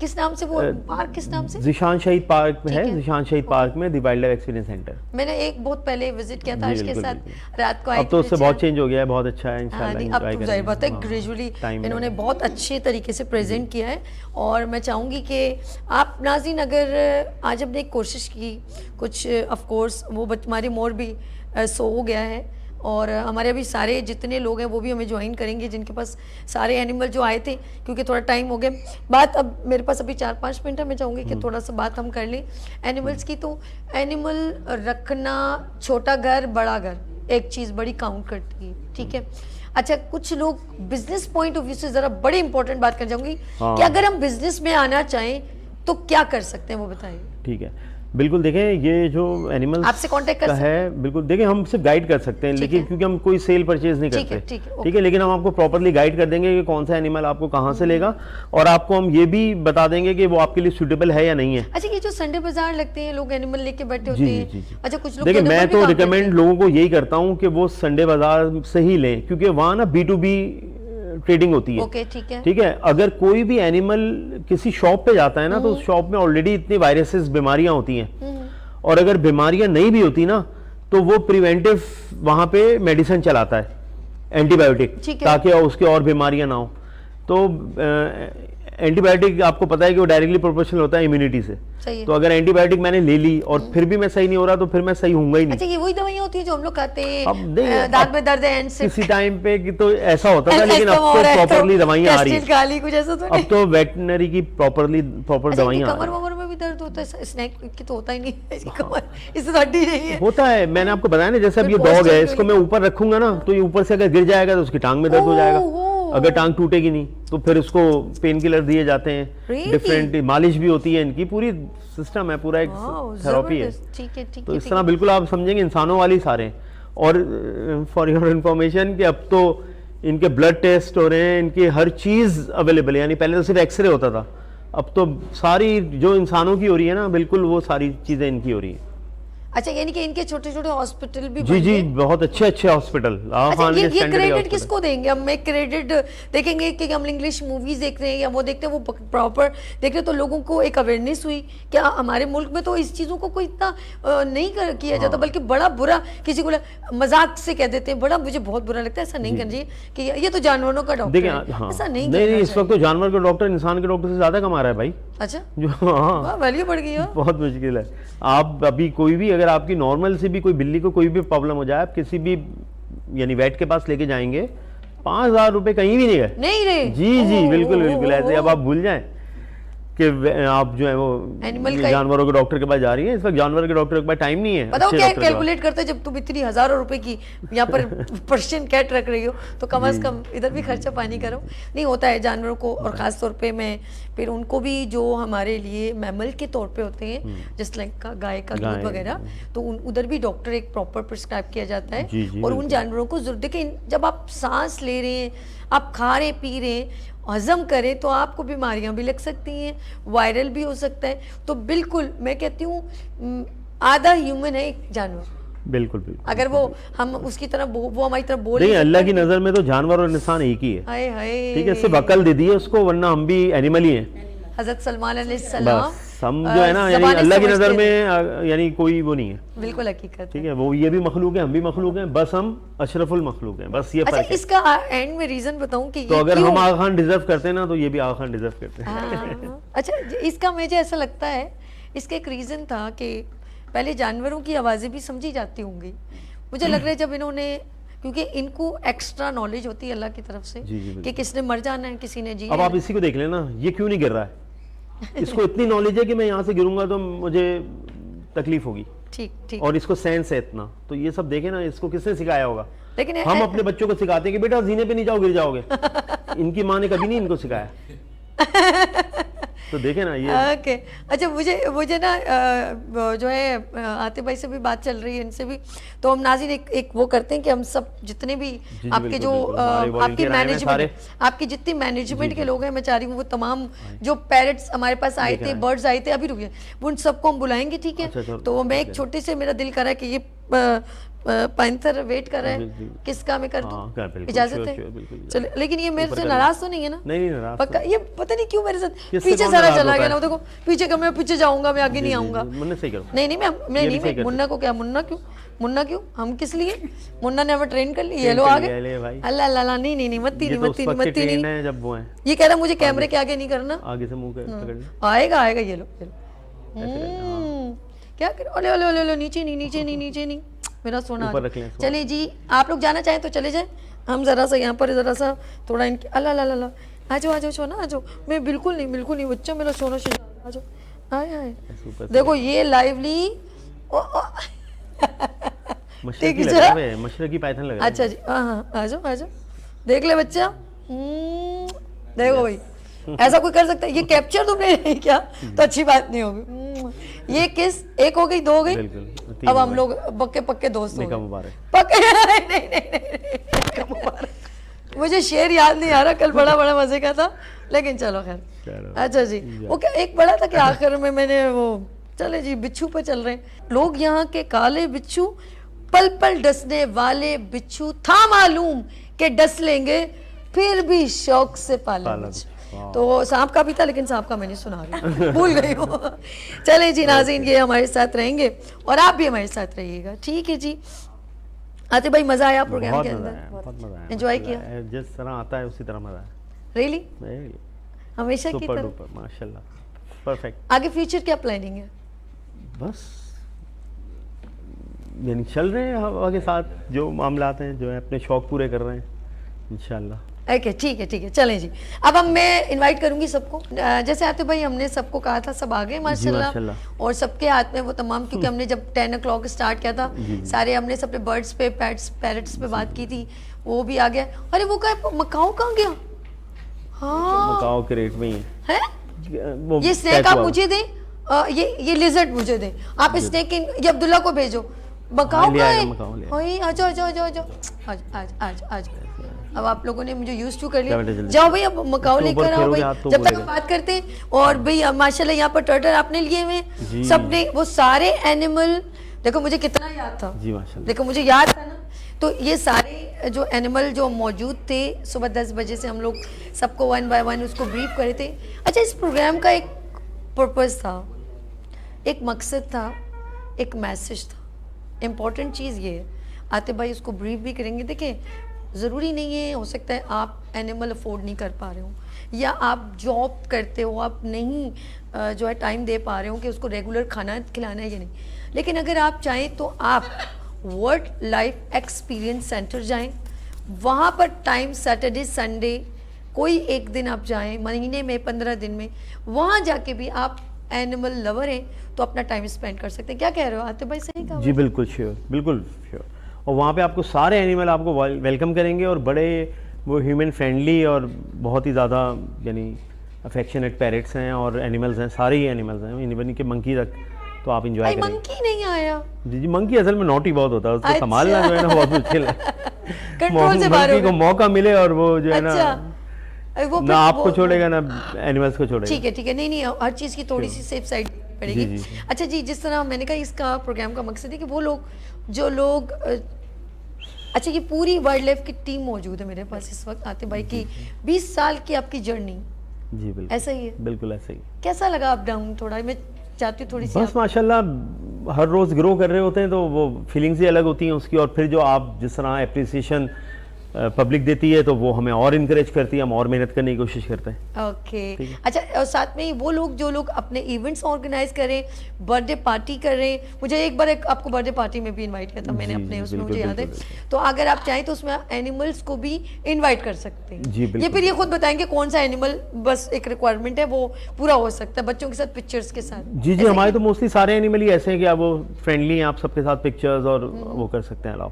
किस नाम से वो पार्क, किस नाम से? ज़िशान शहीद पार्क है, ज़िशान शहीद पार्क में the wild life experience centre. मैंने एक बहुत पहले विजिट किया था इसके साथ, रात को आई। अब तो उससे बहुत चेंज हो गया है, बहुत अच्छा है इंशाल्लाह। अब तो जाहिर बात है ग्रेजुअली इन्होंने बहुत अच्छे तरीके से प्रेजेंट किया है। और मैं चाहूँगी कि आप नाज़रीन, अगर आज हमने एक कोशिश की, कुछ ऑफ कोर्स वो हमारी मोर भी सो हो गया है, और हमारे अभी सारे जितने लोग हैं वो भी हमें ज्वाइन करेंगे, जिनके पास सारे एनिमल जो आए थे, क्योंकि थोड़ा टाइम हो गया बात। अब मेरे पास अभी 4-5 मिनट है, मैं चाहूँगी कि थोड़ा सा बात हम कर लें एनिमल्स की। तो एनिमल रखना, छोटा घर बड़ा घर, एक चीज़ बड़ी काउंट करती है, ठीक है। अच्छा, कुछ लोग बिजनेस पॉइंट ऑफ व्यू से ज़रा बड़ी इंपॉर्टेंट बात कर जाऊँगी कि अगर हम बिजनेस में आना चाहें तो क्या कर सकते हैं, वो बताइए। ठीक है, बिल्कुल। देखें, ये जो एनिमल्स आपसे कांटेक्ट कर है, बिल्कुल देखिए, हम सिर्फ गाइड कर सकते हैं, लेकिन क्योंकि हम कोई सेल परचेज नहीं करते, ठीक है, लेकिन हम आपको प्रॉपर्ली गाइड कर देंगे कि कौन सा एनिमल आपको कहाँ से लेगा, और आपको हम ये भी बता देंगे कि वो आपके लिए सूटेबल है या नहीं है। अच्छा, ये जो संडे बाजार लगते हैं, लोग एनिमल लेके बैठे होते हैं। अच्छा, कुछ लोग, देखिए, मैं तो रिकमेंड लोगों को यही करता हूँ कि वो संडे बाजार से ही लें, क्योंकि वहाँ ना B2B ट्रेडिंग होती है। ओके, ठीक है, ठीक है। अगर कोई भी एनिमल किसी शॉप पे जाता है ना, तो उस शॉप में ऑलरेडी इतनी वायरसेस, बीमारियां होती हैं, और अगर बीमारियां नहीं भी होती ना, तो वो प्रिवेंटिव वहां पे मेडिसिन चलाता है, एंटीबायोटिक, ताकि उसके और बीमारियां ना हो। तो एंटीबायोटिक आपको पता है कि वो डायरेक्टली प्रोपोर्शनल होता है इम्यूनिटी से। सही है। तो अगर एंटीबायोटिक मैंने ले ली और फिर भी मैं सही नहीं हो रहा तो फिर मैं सही होऊंगा ही नहीं। अच्छा, ये वही दवाइयाँ होती है जो हम लोग खाते अब नहीं, हैं दांत में दर्द है एंड से किसी टाइम पे कि तो ऐसा होता था, लेकिन अब तो प्रॉपरली दवाइयाँ आ रही है। गाली कुछ ऐसा तो अब तो वेटनरी की प्रॉपर दवाइयाँ कमर वमर में भी दर्द होता है? स्नैक की तो होता ही नहीं है इसकी कमर, इससे तो हड्डी नहीं है। होता है, मैंने आपको बताया ना, जैसे अब ये फिर डॉग है, posture इसको मैं ऊपर रखूंगा ना तो ये ऊपर से अगर गिर जाएगा तो उसकी टांग में दर्द हो जाएगा। अगर टांग टूटेगी नहीं तो फिर उसको पेन किलर दिए जाते हैं, Really? डिफरेंट मालिश भी होती है, इनकी पूरी सिस्टम है, पूरा एक थेरेपी है। ठीक है, ठीक तो है, इस तरह बिल्कुल आप समझेंगे इंसानों वाली सारे हैं। और फॉर योर इन्फॉर्मेशन कि अब तो इनके ब्लड टेस्ट हो रहे हैं, इनकी हर चीज़ अवेलेबल है, यानी पहले तो सिर्फ एक्सरे होता था, अब तो सारी जो इंसानों की हो रही है ना, बिल्कुल वो सारी चीज़ें इनकी हो रही हैं। अच्छा, यानी कि इनके छोटे छोटे हॉस्पिटल भी जी बन जी, गए? बहुत अच्छे हॉस्पिटल। अच्छा, ये क्रेडिट किसको देंगे? हम एक क्रेडिट देखेंगे कि हम इंग्लिश मूवीज देख रहे हैं या वो देखते हैं, वो प्रॉपर देख रहे हैं, तो लोगों को एक अवेयरनेस हुई। क्या हमारे मुल्क में तो इस चीज़ों को कोई इतना नहीं किया जाता, बल्कि बड़ा बुरा किसी को मजाक से कह देते हैं। बड़ा मुझे बहुत बुरा लगता है, ऐसा नहीं करना चाहिए कि ये तो जानवरों का डॉक्टर देखिए, है, हाँ, ऐसा नहीं नहीं, करना इस वक्त तो जानवर का डॉक्टर इंसान के डॉक्टर से ज़्यादा कमा रहा है भाई। अच्छा, जो हाँ, वैल्यू बढ़ गई है। बहुत मुश्किल है। आप अभी कोई भी, अगर आपकी नॉर्मल से भी कोई बिल्ली को कोई भी प्रॉब्लम हो जाए, आप किसी भी यानी वेट के पास लेके जाएंगे, 5,000 रुपए कहीं भी नहीं गए। नहीं रे? जी जी, बिल्कुल बिल्कुल ऐसे। अब आप भूल जाएं कि आप जो है वो जानवरों के डॉक्टर के पास जा रही है। इस वक्त जानवर के डॉक्टर के पास टाइम नहीं है। बताओ क्या कैलकुलेट करते हैं, जब तुम इतनी हजारों रुपए की यहाँ पर पर्शियन कैट रख रही हो तो कम से कम इधर भी खर्चा पानी करो। नहीं होता है जानवरों को, और ख़ास तौर पे मैं फिर उनको भी जो हमारे लिए मैमल के तौर पे होते हैं, जैसे लाइक गाय का दूध वगैरह, तो उधर भी डॉक्टर एक प्रॉपर प्रिस्क्राइब किया जाता है। जी, जी, और उन जानवरों को जरूर देखिए, जब आप सांस ले रहे हैं, आप खा रहे पी रहे हैं, हजम करें, तो आपको बीमारियां भी लग सकती हैं, वायरल भी हो सकता है। तो बिल्कुल मैं कहती हूँ आधा ह्यूमन है एक जानवर। बिल्कुल बिल्कुल। अगर वो हम उसकी तरह वो हमारी तरह बोल नहीं, अल्लाह की नज़र में तो जानवर और इंसान एक ही है। हाय हाय, ठीक है, सिर्फ अकल दे दी है उसको, वरना हम भी एनिमल ही हैं। हज़रत सलमान अलैहिस्सलाम, बस हम जो है ना, यानी अल्लाह की नज़र में यानी कोई वो नहीं है। बिल्कुल हकीकत। ठीक है, वो ये भी मखलूक है, हम भी मखलूक हैं, बस हम अशरफुल मखलूक हैं, बस ये अच्छा, फर्क है। इसका एंड में रीजन बताऊं कि तो ये अगर क्यों? हम आगा खान डिजर्व करते हैं ना, तो ये भी आगा खान डिजर्व करते हैं। हाँ, अच्छा, इसका मुझे ऐसा लगता है, इसका एक रीज़न था कि पहले जानवरों की आवाज़ें भी समझी जाती होंगी। मुझे लग रहा है जब इन्होंने, क्योंकि इनको एक्स्ट्रा नॉलेज होती है अल्लाह की तरफ से जी, जी, कि किसने मर जाना है, किसी ने जी। अब आप इसी को देख लेना, ये क्यों नहीं गिर रहा है? इसको इतनी नॉलेज है कि मैं यहाँ से गिरूंगा तो मुझे तकलीफ होगी। ठीक ठीक। और इसको सेंस है इतना, तो ये सब देखे ना, इसको किसने सिखाया होगा? लेकिन हम अपने बच्चों को सिखाते हैं कि बेटा जीने पे नहीं जाओ, गिर जाओगे। इनकी माँ ने कभी नहीं इनको सिखाया। तो देखे ना ये। ओके, अच्छा, मुझे ना जो है आतिफ भाई से भी बात चल रही है, इनसे भी, तो हम नाज़रीन एक वो करते हैं कि हम सब जितने भी आपके बिल्कुल, जो बिल्कुल, हमारे आपकी volunteer आए हैं मैनेजमेंट, सारे। आपकी जितनी मैनेजमेंट के लोग हैं, मैं चाह रही हूँ वो तमाम जो पैरट्स हमारे पास आए थे, बर्ड्स आए थे, अभी रुकिए, उन सबको हम बुलाएंगे, ठीक है? अच्छा, तो मैं एक छोटे से, मेरा दिल कर रहा है कि ये पैंथर वेट कर रहा है, किसका मैं कर दूं? इजाजत है? चलो, लेकिन ये मेरे से नाराज तो नहीं है ना? नहीं नाराज। पक्का? ये पता नहीं क्यों मेरे साथ पीछे सारा चला गया ना, देखो पीछे का, मैं पीछे जाऊंगा, मैं आगे नहीं आऊंगा। नहीं, मैं मुन्ना को क्या, मुन्ना क्यों हम किस लिए? मुन्ना ने हमें ट्रेन कर ली, ये लो आ गए। अल्लाह अल्लाह, नहीं मत्ती नहीं। जब वो है, ये कह रहा मुझे कैमरे के आगे नहीं करना, आगे से मुंह पकड़ना। आएगा, ये लो क्या कर, ओले नीचे नहीं, मेरा सोना। चलिए जी, आप लोग जाना चाहें तो चले जाएं, हम जरा सा यहाँ पर जरा सा थोड़ा इनके अल्लाह आ जाओ सोना, आ जाओ। मैं बिल्कुल नहीं बच्चा, मेरा सोना आ जाओ, आए देखो ये लाइवली मशरकी पाइथन लगा। अच्छा जी, हाँ, आ जाओ, देख ले बच्चा, देखो भाई, ऐसा कोई कर सकता है? ये कैप्चर तुमने नहीं किया तो अच्छी बात नहीं होगी। ये किस एक हो गई, दो हो गई, अब हम लोग पक्के दोस्त हो गए। नहीं, मुझे शेर याद नहीं आ रहा, कल बड़ा मजे का था, लेकिन चलो खैर। अच्छा जी, वो क्या एक बड़ा था कि आखिर में मैंने वो, चले जी, बिच्छू पे चल रहे हैं लोग, यहाँ के काले बिच्छू, पल पल डसने वाले बिच्छू, था मालूम कि डस लेंगे, फिर भी शौक से पाला। तो सांप का भी था, लेकिन सांप का मैंने सुना रही, भूल गई हूँ। चले जी नाज़रीन, ये हमारे साथ रहेंगे और आप भी हमारे साथ रहिएगा, ठीक है जी। आतिफ भाई, मजा आया प्रोग्राम के अंदर? बहुत मजा आया, एंजॉय किया? जिस तरह आता है उसी तरह मजा आया। रियली? हमेशा की सुपर तरह। डुपर माशाल्लाह, परफेक्ट। आगे फ्यूचर क्या प्लानिंग है? बस यानी चल रहे हैं हवा के साथ, जो मामलात हैं जो है अपने शौक पूरे कर रहे हैं इंशाल्लाह। ओके ठीक है, चलें जी। अब मैं इनवाइट करूंगी सबको, जैसे आते भाई हमने सबको कहा था, सब आ गए माशाल्लाह, माशाल्लाह। और सबके हाथ में वो तमाम, क्योंकि हमने जब 10 o'clock स्टार्ट किया था सारे हमने सबने बर्ड्स पे पैरट्स पे बात की थी, वो भी आ गया। अरे वो क्या मकाओ कहाँ गया? हाँ मकाओ के रेट में ही है। वो ये स्नेक पैक आप हुआ। मुझे दें, ये लिजर्ड मुझे दें, आप स्नेक ये अब्दुल्ला को भेजो। मकाओ हाँ, ले कहाँ आएगा है? मकाओ, ले आएगा। ओए आजो आजो आजो आजो आज अब आप लोगों ने मुझे यूज टू कर लिया। चलो, चलो। जाओ भाई अब मकाओ इसके ऊपर लेकर आओ खेलोगे भाई, आप तो जब तक बोलेगा। हम बात करते हैं। और भाई माशाल्लाह यहाँ पर टर्टल आपने लिए हुए, जी। सबने वो सारे एनिमल, देखो मुझे कितना याद था, जी माशाल्लाह। देखो मुझे याद था ना। तो ये सारे जो एनिमल जो मौजूद थे, सुबह 10 बजे से हम लोग सबको 1 by 1 उसको ब्रीफ करे थे। अच्छा, इस प्रोग्राम का एक पर्पस था, एक मकसद था, एक मैसेज था। इम्पॉर्टेंट चीज़ ये है, आते भाई उसको ब्रीफ भी करेंगे। देखें, ज़रूरी नहीं है, हो सकता है आप एनिमल अफोर्ड नहीं कर पा रहे हो, या आप जॉब करते हो, आप नहीं जो है टाइम दे पा रहे हो कि उसको रेगुलर खाना खिलाना है या नहीं। लेकिन अगर आप चाहें तो आप वर्ल्ड लाइफ एक्सपीरियंस सेंटर जाएं, वहाँ पर टाइम सैटरडे संडे कोई एक दिन आप जाएं, महीने में 15 दिन में, वहाँ जाके भी आप एनिमल लवर हैं तो अपना टाइम स्पेंड कर सकते हैं। क्या कह रहे हो आतिफ भाई, सही कहा? जी बिल्कुल श्योर, बिल्कुल श्योर। और वहाँ पे आपको सारे एनिमल आपको वेलकम करेंगे, और बड़े वो ह्यूमन फ्रेंडली और बहुत ही ज़्यादा यानी अफेक्शनेट पैरेट्स हैं और एनिमल्स हैं, सारे ही एनिमल्स हैं, इवन के मंकी तक, तो आप इंजॉय भाई करेंगे। मंकी नहीं आया। जी मंकी असल में नॉटी बहुत होता है, उसको अच्छा। संभालना जो है ना बहुत मुश्किल है। कंट्रोल से बाहर हो मंकी को गए। मौका मिले और वो जो है ना अच्छा, वो ना फिर आपको वो- छोड़ेगा ना एनिमल्स को छोड़ेगा। ठीक है, नहीं हर चीज़ की थोड़ी सी सेफ साइड पड़ेगी। जी, जी। अच्छा जी, जिस तरह मैंने कहा इसका प्रोग्राम का मकसद है कि वो लोग जो लोग अच्छा, ये पूरी वाइल्ड लाइफ की टीम मौजूद है मेरे पास इस वक्त, आतिफ भाई की 20 साल की आपकी जर्नी, जी बिल्कुल ऐसा ही है? बिल्कुल ऐसा ही। कैसा लगा अप डाउन? थोड़ा मैं चाहती हूँ थोड़ी सी बस माशाल्लाह हर रोज़ ग्रो कर रहे होते हैं, तो वो फीलिंग्स ही अलग होती हैं उसकी। और फिर जो आप जिस तरह अप्रिसिएशन पब्लिक देती है तो वो हमें और इनकरेज करती है, हम और मेहनत करने की कोशिश करते हैं। ओके अच्छा, और साथ में ही वो लोग जो लोग अपने इवेंट्स ऑर्गेनाइज करें, बर्थडे पार्टी कर रहे हैं, मुझे एक बार आपको बर्थडे पार्टी में भी इनवाइट किया था मैंने जी, अपने, जी, उसमें बिल्कुल, मुझे याद है। बिल्कुल, तो अगर आप चाहें तो उसमें एनिमल्स को भी इनवाइट कर सकते हैं। जी, बिल्कुल। ये फिर ये खुद बताएंगे कौन सा एनिमल, बस एक रिक्वायरमेंट है वो पूरा हो सकता है बच्चों के साथ, पिक्चर्स के साथ। जी ऐसा हमारे ही? तो मोस्टली सारे एनिमल ही ऐसे हैं कि आप वो फ्रेंडली हैं, आप सबके साथ पिक्चर्स और वो कर सकते हैं अलाउ।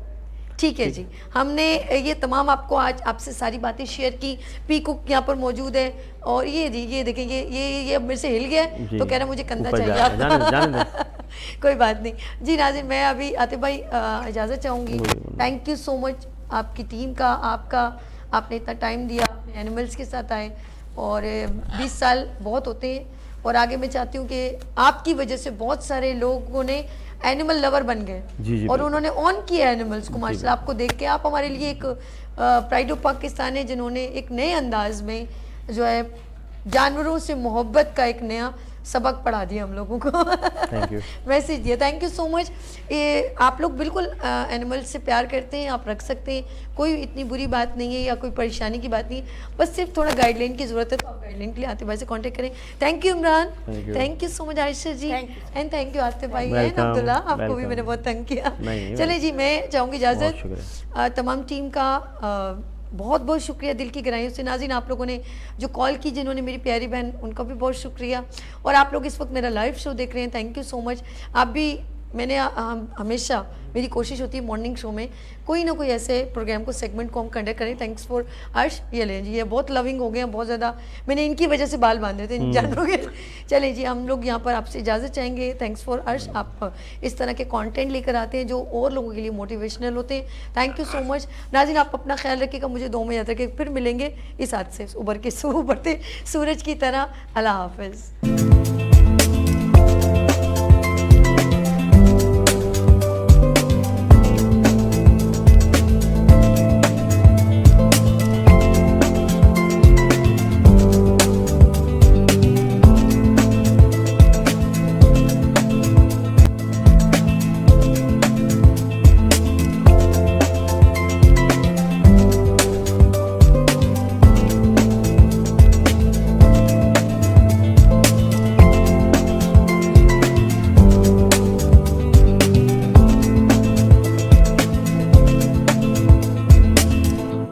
ठीक है जी, हमने ये तमाम आपको आज आपसे सारी बातें शेयर की। पी कुक यहाँ पर मौजूद है, और ये जी ये देखें, ये अब मेरे से हिल गया है, जी। तो कह रहा है मुझे कंधा ऊपर जा चाहिए रहा है, आपका। जाने दे। कोई बात नहीं जी। नाज़रीन, मैं अभी आतिफ भाई इजाज़त चाहूँगी। थैंक यू सो मच आपकी टीम का, आपका, आपने इतना टाइम दिया, अपने एनिमल्स के साथ आए, और 20 साल बहुत होते हैं, और आगे मैं चाहती हूँ कि आपकी वजह से बहुत सारे लोगों ने एनिमल लवर बन गए, जी, और उन्होंने ऑन किया एनिमल्स को। माशाल्लाह, आपको देख के आप हमारे लिए एक प्राइड ऑफ पाकिस्तान है, जिन्होंने एक नए अंदाज में जो है जानवरों से मोहब्बत का एक नया सबक पढ़ा दिया हम लोगों को। Thank you. मैसेज दिया। Thank you so much. आप लोग बिल्कुल एनिमल्स से प्यार करते हैं, आप रख सकते हैं, कोई इतनी बुरी बात नहीं है या कोई परेशानी की बात नहीं है, बस सिर्फ थोड़ा गाइडलाइन की ज़रूरत है, तो आप गाइडलाइन के लिए आतिफ भाई से कांटेक्ट करें। Thank you Imran, thank you so much Ayesha ji, and thank you Atif भाई एंड Welcome, अब्दुल्ला, आपको भी welcome। मैंने बहुत तंग किया। नहीं, चले जी, मैं चाहूँगी बहुत इजाज़त। शुक्रिया। तमाम टीम का बहुत बहुत शुक्रिया दिल की गहराइयों से। नाज़रीन, आप लोगों ने जो कॉल की, जिन्होंने, मेरी प्यारी बहन, उनका भी बहुत शुक्रिया। और आप लोग इस वक्त मेरा लाइव शो देख रहे हैं, थैंक यू सो मच। आप भी, मैंने हमेशा मेरी कोशिश होती है मॉर्निंग शो में कोई ना कोई ऐसे प्रोग्राम को, सेगमेंट को हम कंडक्ट करें। थैंक्स फॉर अर्श। ये लें जी, ये बहुत लविंग हो गए हैं, बहुत ज़्यादा, मैंने इनकी वजह से बाल बांधे थे इन जानवरों के। चले जी, हम लोग यहाँ पर आपसे इजाज़त चाहेंगे। थैंक्स फॉर अर्श, आप इस तरह के कंटेंट लेकर आते हैं जो और लोगों के लिए मोटिवेशनल होते हैं। Thank you so much. नाज़रीन, आप अपना ख्याल रखिएगा, मुझे 2 में याद रखिए, फिर मिलेंगे इस हाथ से उभरते सूरज की तरह। अल्लाह हाफिज़।